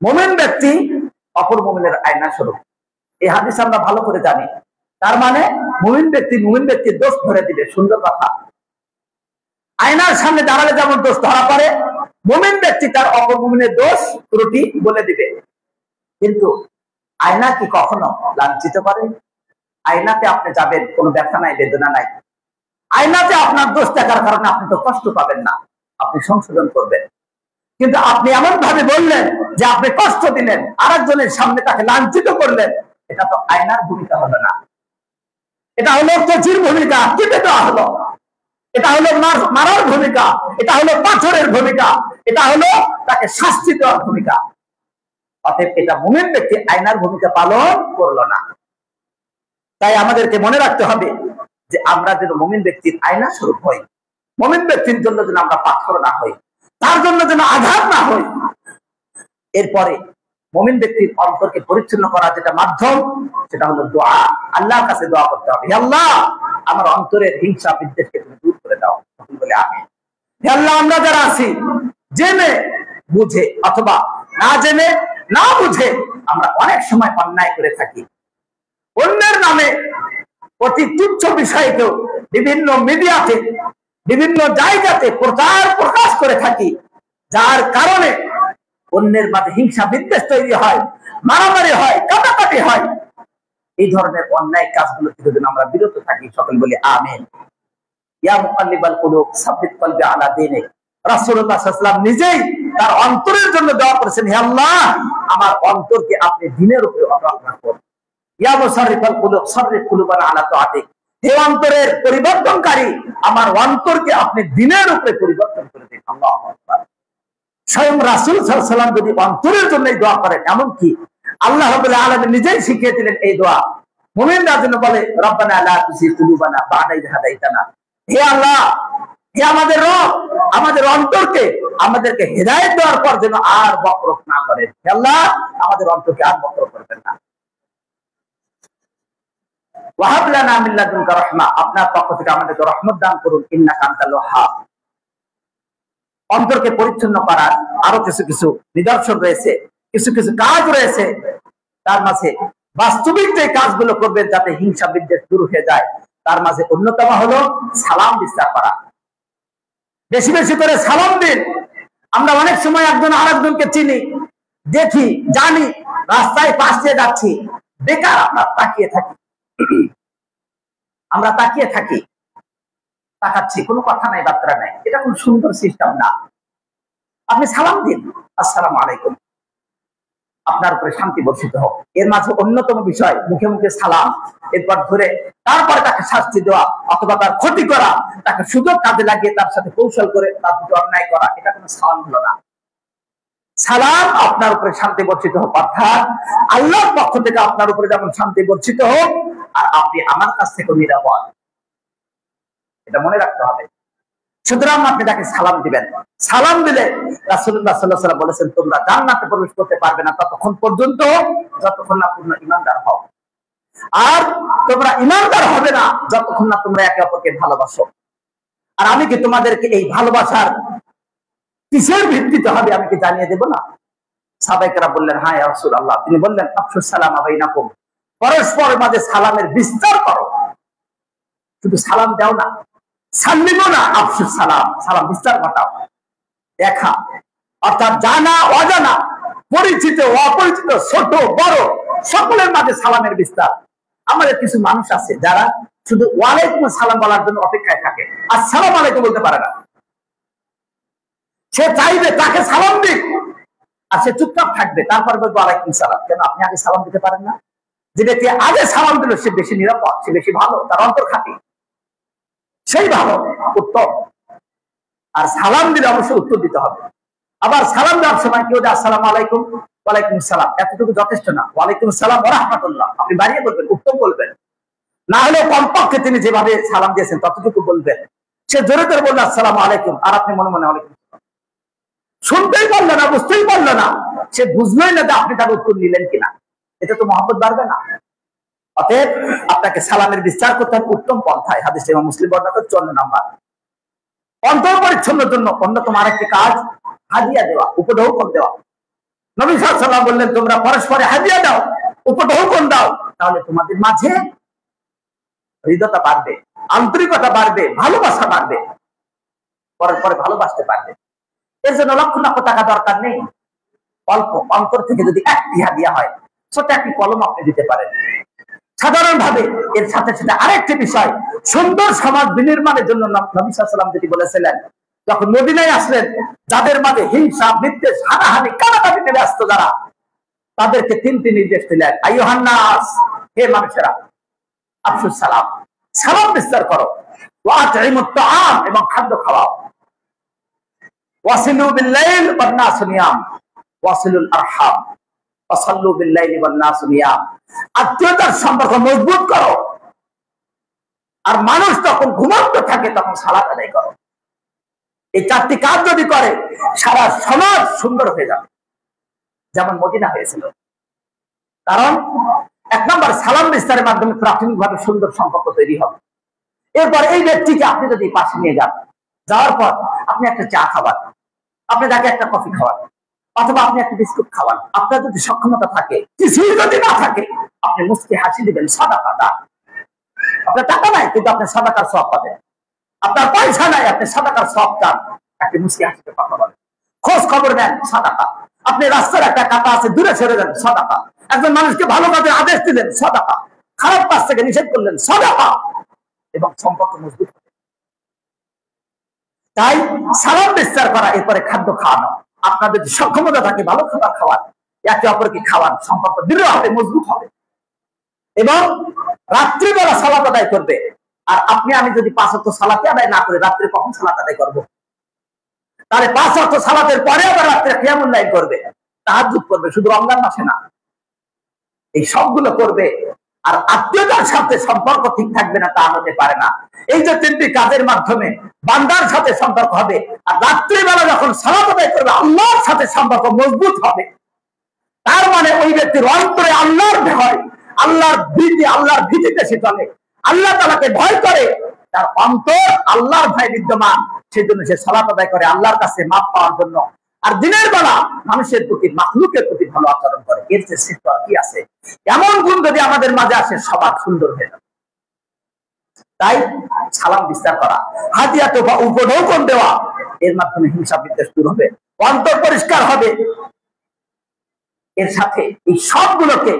Speaker 2: মুমিন ব্যক্তি অপর মুমিনের আয়না স্বরূপ। এই হাদিস আমরা ভালো করে জানি। তার মানে মুমিন ব্যক্তির দোষ ধরে দিবে, সুন্দর কথা। আয়নার সামনে দাঁড়ালে যেমন দোষ ধরা পড়ে, মুমিন ব্যক্তি তার অপর মুমিনের দোষ ত্রুটি বলে দিবে। কিন্তু আয়না কি কখনো লাঞ্ছিত করে? আয়নাতে আপনি যাবেন, কোনো ব্যথা নাই, বেদনা নাই। আয়নাতে আপনার দোষ দেখার কারণে আপনি তো কষ্ট পাবেন না, আপনি সংশোধন করবেন। কিন্তু আপনি এমন ভাবে বললেন যে আপনি কষ্ট দিলেন, আরেকজনের সামনে তাকে লাঞ্ছিত করলেন, এটা তো আয়নার ভূমিকা হলো না, এটা হলো কচির ভূমিকা, কেটে দেওয়া হলো। এটা হলো মারার ভূমিকা, এটা হলো পাথরের ভূমিকা, এটা হলো তাকে শাস্তি দেওয়ার ভূমিকা। অতএব এটা মুমিন ব্যক্তি আয়নার ভূমিকা পালন করলো না। তাই আমাদেরকে মনে রাখতে হবে যে আমরা যেন মুমিন ব্যক্তির আয়না স্বরূপ হই, মুমিন ব্যক্তির জন্য যেন আমরা পাথর না হই, তার জন্য যেন আঘাত না হই। এরপরে মুমিন ব্যক্তির অন্তরকে পরিচ্ছন্ন করা যেটা মাধ্যম, সেটা হলো দোয়া। আল্লাহর কাছে দোয়া করতে হবে, হে আল্লাহ আমার অন্তরের হিংসা বিদ্বেষকে তুমি দূর করে দাও। বলে আমিন। হে আল্লাহ আমরা যারা আছি, জেনে বুঝে অথবা না জেনে না বুঝে আমরা অনেক সময় অন্যায় করে থাকি। অন্যের নামে অতি তুচ্ছ বিষয়কেও বিভিন্ন মিডিয়াতে, বিভিন্ন জায়গাতে প্রচার প্রকাশ করে থাকি, যার কারণে অন্যের মাঝে হিংসা বিদ্বেষ তৈরি হয়, মারামারি হয়, কাটাকাটি হয়, এই ধরনের অন্যায় কাজগুলো থেকে যদি আমরা বিরত থাকি, সকল বলি আমিন। ইয়া মুকাল্লিবাল কুলুব সাব্বিত কলবি আলা দীনিক। রাসূলুল্লাহ সাল্লাল্লাহু আলাইহি ওয়াসাল্লাম নিজেই তার অন্তরের জন্য দোয়া করেছেন, হে আল্লাহ আমার অন্তরকে আপনি দ্বীনের উপরে অটল রাখুন। ইয়া মুসাররিফাল কুলুব সাররিফ কুলুবানা আলা তাআতিক। হে অন্তরের পরিবর্তনকারী, আমার অন্তরকে আপনি দ্বীনের উপরে পরিবর্তন করে দিন। আল্লাহু আকবার। স্বয়ং রাসূল সাল্লাল্লাহু আলাইহি ওয়াসাল্লাম যদি অন্তরের জন্য এই দোয়া করেন, এমন কি আল্লাহ রাব্বুল আলামিন নিজেই শিখিয়ে দিলেন এই দোয়া। মুমিনরা যেন বলে রব্বানা লা তুযিগ কুলুবানা বা'দা ইয হাদাইতানা। হে আল্লাহ, হে আমাদের রব, আমাদের অন্তরকে আমাদেরকে হেদায়েত দেওয়ার পর যেন আর বক্র না করেন। হে আল্লাহ আমাদের অন্তরকে আর বক্র করবেন না। ওয়াহাব লানা মিন লাদুনকা রাহমা। আপনার পক্ষ থেকে আমাদেরকে রহমত দান করুন। ইন্নাকা আনতাল ওয়াহ্হাব। অন্তরকে পরিচ্ছন্ন করার আরো কিছু কিছু নিদর্শন রয়েছে, কিছু কিছু কাজ রয়েছে। তার মাঝে বাস্তবিক যে কাজগুলো করবেন যাতে হিংসা বিদ্বেষ দূর হয়ে যায়, তার মাঝে অন্যতম হলো সালাম বিস্তার করা। বেশি বেশি করে সালাম দিন। আমরা অনেক সময় একজন আরেকজনকে চিনি, দেখি, জানি, রাস্তায় পাশ দিয়ে যাচ্ছি, বেকার আমরা তাকিয়ে থাকি। আমরা তাকিয়ে থাকি, তাকাচ্ছি, কোনো কথা নাই, বার্তা নাই। এটা কোন সুন্দর সিস্টেম না। আপনি সালাম দিন, আসসালামু আলাইকুম, আপনার উপরে শান্তি বর্ষিত হোক। এর মাঝে অন্যতম বিষয় মুখে মুখে সালাম, এরপর ধরে তারপরে তাকে শাস্তি দেওয়া অথবা তার ক্ষতি করা, তাকে সুযোগ কাজে লাগিয়ে তার সাথে কৌশল করে তার প্রতি অন্যায় করা, এটা কোনো সালাম হলো না। সালাম আপনার উপরে শান্তি বর্ষিত হোক, অর্থাৎ আল্লাহর পক্ষ থেকে আপনার উপরে যেমন শান্তি বর্ষিত হোক, আর আপনি আমার কাছ থেকে নিরাপদ, এটা মনে রাখতে হবে। সুতরাং আপনি তাকে সালাম দিবেন। সালাম দিলে রাসূলুল্লাহ সাল্লাল্লাহু আলাইহি ওয়াসাল্লাম বলেছেন, তোমরা জান্নাতে প্রবেশ করতে পারবে না ততক্ষণ পর্যন্ত যতক্ষণ না পূর্ণ ঈমানদার হও। আর তোমরা ঈমানদার হবে না যতক্ষণ না তোমরা একে অপরকে ভালোবাসো। আর আমি কি তোমাদেরকে এই ভালোবাসার কিসের ভিত্তিতে হবে আমি কি জানিয়ে দেব না? সাহাবায়ে বললেন, হ্যাঁ ইয়া রাসূলুল্লাহ। তিনি বললেন, আফশুস সালাম বাইনাকুম। পরস্পরের মাঝে সালামের বিস্তার করো। শুধু সালাম দাও না, সাল্লিমও না, আফশুস সালাম, সালাম বিস্তার ঘটাও। দেখা অর্থাৎ জানা অজানা, পরিচিত অপরিচিত, ছোট বড় সকলের মাঝে সালামের বিস্তার। আমাদের কিছু মানুষ আছে যারা শুধু ওয়ালাইকুম সালাম বলার জন্য অপেক্ষায় থাকে, আসসালামু আলাইকুম বলতে পারে না। সে চাইবে তাকে সালাম দিক, আর সে চুপচাপ থাকবে, তারপর বলবো ওয়ালাইকুম সালাম। কেন আপনি আগে সালাম দিতে পারেন না? যে ব্যক্তি আগে সালাম দিল সে বেশি নিরাপদ, সে বেশি ভালো, তার অন্তর খাঁটি, সেই ভালো, উত্তম। আর সালাম দিলে অবশ্যই উত্তর দিতে হবে। আবার সালাম দেওয়ার সময় কেউ আসসালামু আলাইকুম, ওয়ালাইকুম সালাম, এতটুকু যথেষ্ট না। ওয়ালাইকুম সালাম ওয়া রাহমাতুল্লাহ আপনি বাড়িয়ে বলবেন, উত্তম বলবেন। না হলে কমপক্ষে তিনি যেভাবে সালাম দিয়েছেন ততটুকু বলবেন। সে জোরে করে বললো আসসালামু আলাইকুম, আর আপনি মনে মনে ওয়ালাইকুম সালাম। শুনতেই পারলো না, বুঝতেই পারলো না, সে বুঝলোই না যে আপনি তার উত্তর নিলেন কিনা। এটা তো মহব্বত বাড়বে না। অতএব আপনাকে সালামের বিস্তার করতে হবে উত্তম পন্থায়। হাদিস ইমাম মুসলিম বর্ণনা 54 নাম্বার। অন্তর পরিচ্ছন্নের জন্য অন্যতম আরেকটি কাজ হাদিয়া দেওয়া, উপঢৌকন দেওয়া। নবী সাল্লাল্লাহু আলাইহি ওয়াসাল্লাম বললেন, তোমরা পরস্পরে হাদিয়া দাও, উপঢৌকন দাও, তাহলে তোমাদের মাঝে হৃদয়তা বাড়বে, আন্তরিকতা বাড়বে, ভালোবাসা বাড়বে, পরস্পরে ভালোবাসতে পারবে। এর জন্য লক্ষ লক্ষ টাকা দরকার নেই। অল্প অন্তর থেকে যদি একটি হাদিয়া হয়, ছোট একটি কলম আপনি দিতে পারেন। সাধারণভাবে এর সাথে সাথে আরেকটি বিষয়, সুন্দর সমাজ বিনির্মাণের জন্য নবী সাল্লাল্লাহু আলাইহি ওয়াসাল্লাম যেটি বলেছিলেন, যখন মদিনায় আসলেন, যাদের মাঝে হিংসা বিদ্বেষ হানাহানি কাটাকাটিতে ব্যস্ত যারা, তাদেরকে তিনটি নির্দেশ দিলেন। আইয়ুহান নাস, হে মানুষেরা, আফশুস সালাম, সালাম বিস্তার করো। ওয়া আতঈমুত তাআম, এবং খাদ্য খাওয়াও। ওয়াসিলু বিল লাইল ওয়ান নাসু নিয়াম, ওয়াসিলুল আরহাম, ওয়াসাল্লু বিল লাইলি ওয়ান নাসু নিয়াম। আত্মীয়তার সম্পর্ক মজবুত করো, আর মানুষ যখন ঘুমন্ত থাকে তখন সালাত আদায় করো। এই চারটি কাজ যদি করে, সারা সমাজ সুন্দর হয়ে যাবে, যেমন মদিনা হয়েছিল। কারণ এক নম্বর, সালাম বিস্তারের মাধ্যমে প্রাথমিকভাবে সুন্দর সম্পর্ক তৈরি হবে। এরপর এই ব্যক্তিকে আপনি যদি পাশে নিয়ে যান, যাওয়ার পর আপনি একটা চা খাওয়ান, আপনি তাকে একটা কফি খাওয়ান, অথবা আপনি একটা বিস্কুট খাওয়ান। আপনার যদি সক্ষমতা থাকে, কিছুই যদি না থাকে, আপনি মুস্কি হাসি দিবেন, সাদাকা দান। আপনার টাকা নাই কিন্তু আপনি সাদাকার সওয়াব পাবেন। আপনার পয়সা নাই, আপনি সাদাকার সওয়াব চান, একটা মুস্কি হাসিতে কথা বলেন, খোঁজ খবর নেন, সাদাকা। আপনি রাস্তার একটা কাটা আছে, দূরে সরে যান, সাদাকা। একজন মানুষকে ভালো কাজের আদেশ দিলেন, সাদাকা। খারাপ কাজ থেকে নিষেধ করলেন, সাদাকা। এবং সম্পর্ক মজবুত হবে। তাই সালাম বিস্তার করা, এরপরে খাদ্য খাওয়ানো। আপনাদের যদি সক্ষমতা থাকে ভালো খাবার খাওয়ান, একে অপরকে খাওয়ান, সম্পর্ক দৃঢ় হবে, মজবুত হবে। এবং রাত্রিবেলা সালাত আদায় করবে। আর আপনি আমি যদি 5 ওয়াক্ত সালাতে আদায় না করে রাত্রে কখন সালাত আদায় করবো? তাহলে 5 ওয়াক্ত সালাতের পরে আবার রাত্রে কিয়ামুল লাইল করবে, তাহাজ্জুদ করবে, শুধু রমজান মাসে না। এই সবগুলো করবে। আর আত্মীয়তার সাথে সম্পর্ক ঠিক থাকবে না, তা হতে পারে না। এই যে 3টি কাজের মাধ্যমে বান্দার সাথে সম্পর্ক হবে। আর রাত্রিবেলা যখন সালাত আদায় করবে, আল্লাহর সাথে সম্পর্ক মজবুত হবে। তার মানে ওই ব্যক্তির অন্তরে আল্লাহর ভয়, আল্লাহর ভীতি, আল্লাহর ভীতিতে সে চলে, আল্লাহ তাআলাকে ভয় করে। তার অন্তর আল্লাহর ভয় বিদ্যমান, সেজন্য সে সালাত আদায় করে আল্লাহর কাছে মাপ পাওয়ার জন্য। আর দিনের বেলা মানুষের প্রতি, মাখলুকের প্রতি ভালো আচরণ করে। এর চেয়ে শ্রেষ্ঠ আর কি আছে? এমন গুণ যদি আমাদের মাঝে আসে, সবার সুন্দর হয়ে যাবে। তাই সালাম বিস্তার করা, হাদিয়া তোফা উপঢৌকন দেওয়া, এর মাধ্যমে হিংসা বিদ্বেষ দূর হবে, অন্তর পরিষ্কার হবে। এর সাথে এই সবগুলোকে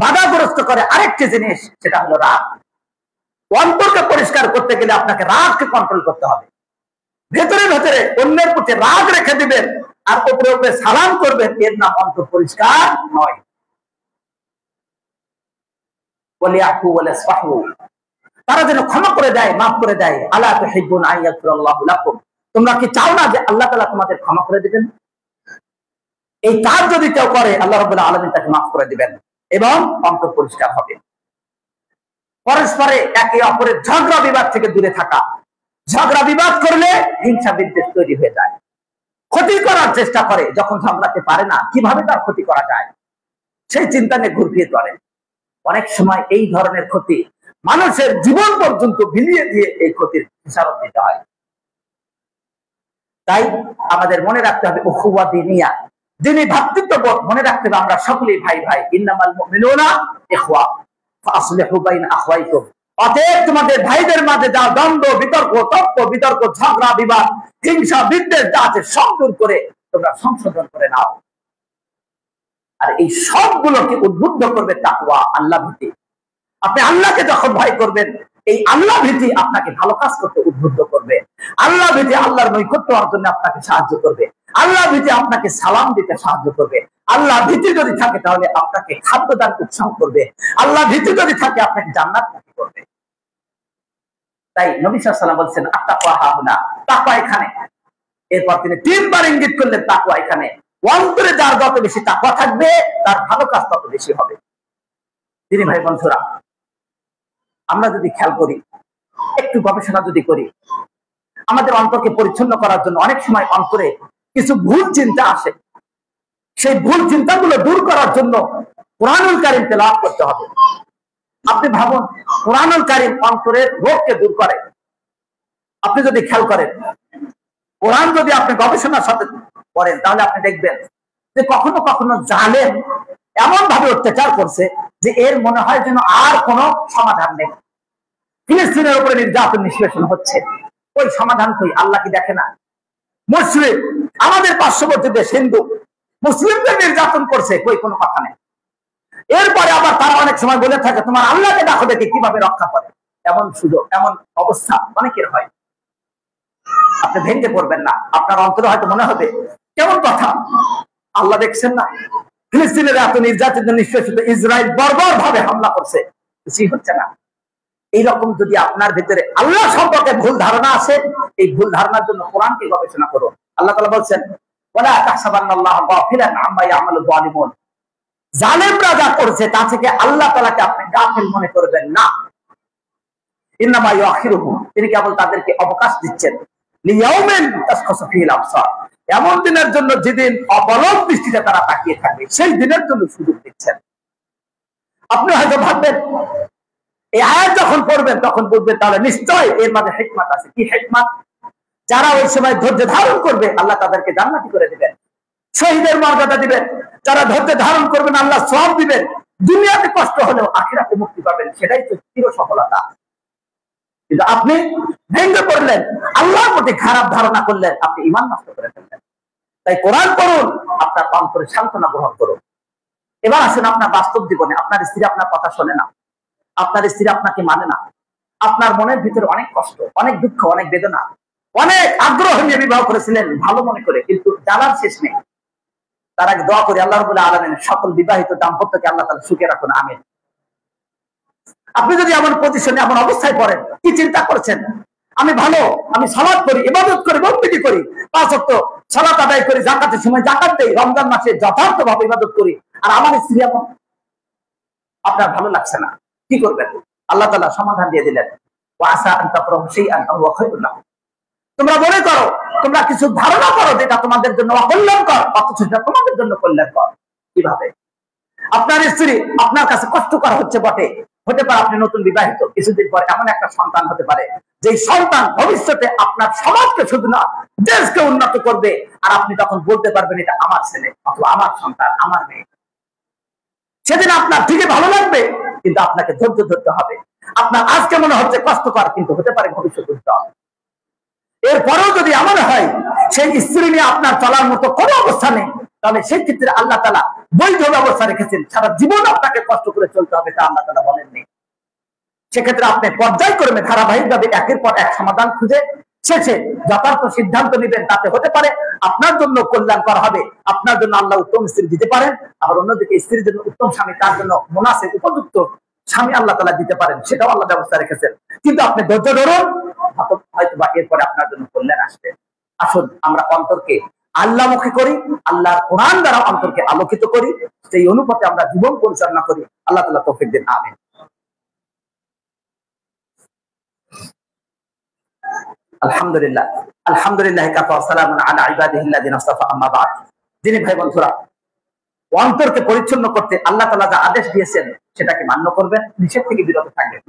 Speaker 2: বাধাগ্রস্ত করে আরেকটি জিনিস, সেটা হলো রাগ। অন্তরকে পরিষ্কার করতে গেলে আপনাকে রাগকে কন্ট্রোল করতে হবে। ভেতরে ভেতরে অন্যের প্রতি রাগ রেখে দিবেন আর উপরে উপরে সালাম করবেন, এর নাম অন্তর পরিষ্কার নয়। তারা যেন ক্ষমা করে দেয়, মাফ করে দেয়। আলা তুহিব্বুনা আন ইয়াগফিরাল্লাহু লাকুম, তোমরা কি চাও না যে আল্লাহ তাআলা তোমাদের ক্ষমা করে দিবেন? এই কাজ যদি কেউ করে, আল্লাহ রাব্বুল আলামিন তাকে মাফ করে দিবেন এবং অন্তর পরিষ্কার হবে। পরস্পরে একে অপরের ঝগড়া বিবাদ থেকে দূরে থাকা। ঝগড়া বিবাদ করলে হিংসা বিদ্বেষ তৈরি হয়ে যায়। ক্ষতি করার চেষ্টা করে, যখন ঝগড়াতে পারে না, কিভাবে তার ক্ষতি করা যায় সেই চিন্তা নিয়ে ঘুরপিয়ে করে। অনেক সময় এই ধরনের ক্ষতি মানুষের জীবন পর্যন্ত বিলিয়ে দিয়ে এই ক্ষতির হিসাব দিতে হয়। তাই আমাদের মনে রাখতে হবে উখুওয়া দীনিয়া, যিনি ভ্রাতৃত্ববোধ মনে রাখতে হবে। আমরা সকলেই ভাই ভাই, ইন্নামাল মুমিনুনা ইখওয়া ফাসলিহু বাইনা আখওয়াইকুম। অতএব তোমাদের ভাইদের মাঝে যা দ্বন্দ্ব, বিতর্ক, তর্ক বিতর্ক, ঝগড়া বিবাদ, হিংসা বিদ্বেষ যা আছে, সব দূর করে তোমরা সংশোধন করে নাও। আর এই সবগুলোকে উদ্বুদ্ধ করবে তাকওয়া, আল্লাহ ভীতি। আপনি আল্লাহকে যখন ভয় করবেন, এই আল্লাহ ভীতি আপনাকে ভালো কাজ করতে উদ্বুদ্ধ করবে। আল্লাহ ভীতি আল্লাহর নৈকট্য অর্জনে আপনাকে সাহায্য করবে। আল্লাহ ভীতি আপনাকে সালাম দিতে সাহায্য করবে। আল্লাহ ভীতি যদি থাকে তাহলে আপনাকে খাদ্যদান উৎসাহ করবে। আল্লাহ ভীতি যদি থাকে আপনাকে জান্নাত মুক্তি করবে। তাই নবী সাল্লাল্লাহু আলাইহি ওয়াসাল্লাম বলছেন, আত্তাকওয়া হাহুনা, তাকওয়া এখানে। এরপর তিনি 3 বার ইঙ্গিত করলেন, তাকওয়া এখানে। অন্তরে যার যত বেশি তাকওয়া থাকবে, তার ভালো কাজ তত বেশি হবে। তিনি ভাই বন্ধুরা, আমরা যদি খেয়াল করি, একটু গবেষণা যদি করি, আমাদের অন্তরকে পরিচ্ছন্ন করার জন্য অনেক সময় অন্তরে কিছু ভুল চিন্তা আসে। সেই ভুল চিন্তাগুলো দূর করার জন্য কুরআনুল কারীম তেলাওয়াত করতে হবে। আপনি ভাবুন, কুরআনুল কারীম অন্তরের রোগকে দূর করে। আপনি যদি খেয়াল করেন, কোরআন যদি আপনি গবেষণার সাথে করেন, তাহলে আপনি দেখবেন যে কখনো কখনো জালেম এমন ভাবে অত্যাচার করছে যে এর মনে হয় যেন আর কোনো সমাধান নেই। ফিলিস্তিনের উপরে নির্যাতন নিষ্পেষণ হচ্ছে, ওই সমাধান কই? আল্লাহ কি দেখে না? মুসলিম আমাদের পার্শ্ববর্তী দেশ হিন্দু, মুসলিমদের নির্যাতন করছে, কই? কোনো কথা নেই। এরপরে আবার তারা অনেক সময় বলে থাকে, তোমার আল্লাহকে দেখো দেখে কিভাবে রক্ষা করে। এমন সুযোগ, এমন অবস্থা অনেকের হয়। আপনি ভেঙে পড়বেন না। আপনার অন্তরে হয়তো মনে হবে, কেমন কথা, আল্লাহ দেখছেন না? ফিলিস্তিনের এত নির্যাতিত নিষ্পেষিত ইসরায়েল বর্বর ভাবে হামলা করছে, কিছুই হচ্ছে না। এইরকম যদি আপনার ভিতরে আল্লাহ সম্পর্কে ভুল ধারণা আসে, এই ভুল ধারণার জন্য কোরআনকে গবেষণা করুন। আল্লাহ তাআলা বলছেন, ওয়ালা তাহসাবান্নাল্লাহা গাফিলান আম্মা ইয়ামালু যালিমুন, জালেমরা যা করছে তা থেকে আল্লাহ তাআলাকে আপনি গাফিল মনে করবেন না। ইন্নামা ইউআখিরুহুম, তিনি কেবল তাদেরকে অবকাশ দিচ্ছেন, লিয়াউমিন তাশখাসু ফিহিল আবসার, এমন দিনের জন্য যেদিন অবলক দৃষ্টিতে তারা তাকিয়ে থাকবে, সেই দিনের জন্য সুযোগ দিচ্ছেন। আপনি হয়তো ভাববেন, এই আয়াত যখন পড়বেন তখন বুঝবেন তাহলে নিশ্চয় এর মাঝে হিকমত আছে। কি হিকমত? যারা ওই সময় ধৈর্য ধারণ করবে, আল্লাহ তাদেরকে জান্নাতি করে দিবেন, শহীদের মর্যাদা দিবেন। যারা ধৈর্য ধারণ করবেন, আল্লাহ সওয়াব দিবেন। দুনিয়াতে কষ্ট হলেও আখিরাতে মুক্তি পাবেন, সেটাই তো চির সফলতা। কিন্তু আপনি ভেঙে পড়লেন, আল্লাহর প্রতি খারাপ ধারণা করলেন, আপনি ঈমান নষ্ট করে ফেললেন। তাই কোরআন পড়ুন, আপনার অন্তরে সান্ত্বনা গ্রহণ করুন। এবার আসুন আপনার বাস্তব জীবনে। আপনার স্ত্রী আপনার কথা শোনে না, আপনার স্ত্রী আপনাকে মানে না, আপনার মনের ভিতরে অনেক কষ্ট, অনেক দুঃখ, অনেক বেদনা, অনেক আগ্রহ নিয়ে বিবাহ করেছিলেন ভালো মনে করে, কিন্তু জ্বালার শেষ নেই। তার আগে দোয়া করি আল্লাহ রাব্বুল আলামিন সকল বিবাহিত দাম্পত্যকে আল্লাহ তাআলা সুখে রাখুন, আমিন। আপনি যদি এমন পজিশনে, এমন অবস্থায় পড়েন, কি চিন্তা করছেন? আমি ভালো, আমি সালাত করি, ইবাদত করি, বন্দেগী করি, 5 ওয়াক্ত সালাত আদায় করি, যাকাতের সময় যাকাত দেই, রমজান মাসে যথার্থভাবে ইবাদত করি, আর আমার স্ত্রী এমন। আপনার ভালো লাগছে না, কি করবেন? আল্লাহ তাআলা সমাধান দিয়ে দিলেন, ওয়াসা আন তাকরাহু শাইআন ওয়া হুয়া খায়রুন লাকুম। তোমরা মনে করো, তোমরা কিছু ধারণা করো যেটা তোমাদের জন্য অকল্যাণকর, অথচ সেটা তোমাদের জন্য কল্যাণকর। কিভাবে? আপনার স্ত্রী আপনার কাছে কষ্টকর হচ্ছে বটে, হতে পারে আপনি নতুন বিবাহিত, কিছুদিন পর এমন একটা সন্তান হতে পারে যে সন্তান ভবিষ্যতে আপনার সমাজকে শুধু না দেশকে উন্নত করবে, আর আপনি তখন বলতে পারবেন এটা আমার ছেলে অথবা আমার সন্তান, আমার মেয়ে। সেদিন আপনার ঠিকই ভালো লাগবে, কিন্তু আপনাকে ধৈর্য ধরতে হবে। আপনার আজকে মনে হচ্ছে কষ্টকর, কিন্তু হতে পারে ভবিষ্যৎ উজ্জ্বল। এরপরেও যদি এমন হয় সেই স্ত্রী নিয়ে আপনার চলার মতো কোনো অবস্থা নেই, তাহলে সেই ক্ষেত্রে আল্লাহ তাআলা বৈধ ব্যবস্থা রেখেছেন। সারা জীবন আপনাকে কষ্ট করে চলতে হবে, তা আল্লাহ তাআলা বলেননি। সেক্ষেত্রে আপনি পর্যায়ক্রমে ধারাবাহিকভাবে একের পর এক সমাধান খুঁজে শেষে যথার্থ সিদ্ধান্ত নেবেন। তাতে হতে পারে আপনার জন্য কল্যাণকর হবে, আপনার জন্য আল্লাহ উত্তম স্ত্রী দিতে পারেন, আবার অন্যদিকে স্ত্রীর জন্য উত্তম স্বামী, তার জন্য মুনাসিব উপযুক্ত স্বামী আল্লাহ তাআলা দিতে পারেন, সেটাও আল্লাহ ব্যবস্থা রেখেছেন। কিন্তু আপনি ধৈর্য ধরুন, হয়তো বা এরপরে আপনার জন্য কল্যাণ আসবে। আসুন আমরা অন্তরকে আল্লাহমুখী করি, আল্লাহর কোরআন দ্বারা অন্তরকে আলোকিত করি, সেই অনুপাতে আমরা জীবন পরিচালনা করি। আল্লাহ তাআলা তৌফিক দেন, আমিন। আলহামদুলিল্লাহ, আলহামদুলিল্লাহ কাফা ওয়া সালামুন আলা ইবাদিহিল্লাযিনা ইসতাফা, আম্মা বা'দ। যিনি ভাই বন্ধুরা, অন্তরকে পরিচ্ছন্ন করতে আল্লাহ তাআলা যা আদেশ দিয়েছেন সেটাকে মান্য করবেন, নিষেধ থেকে বিরত থাকবেন।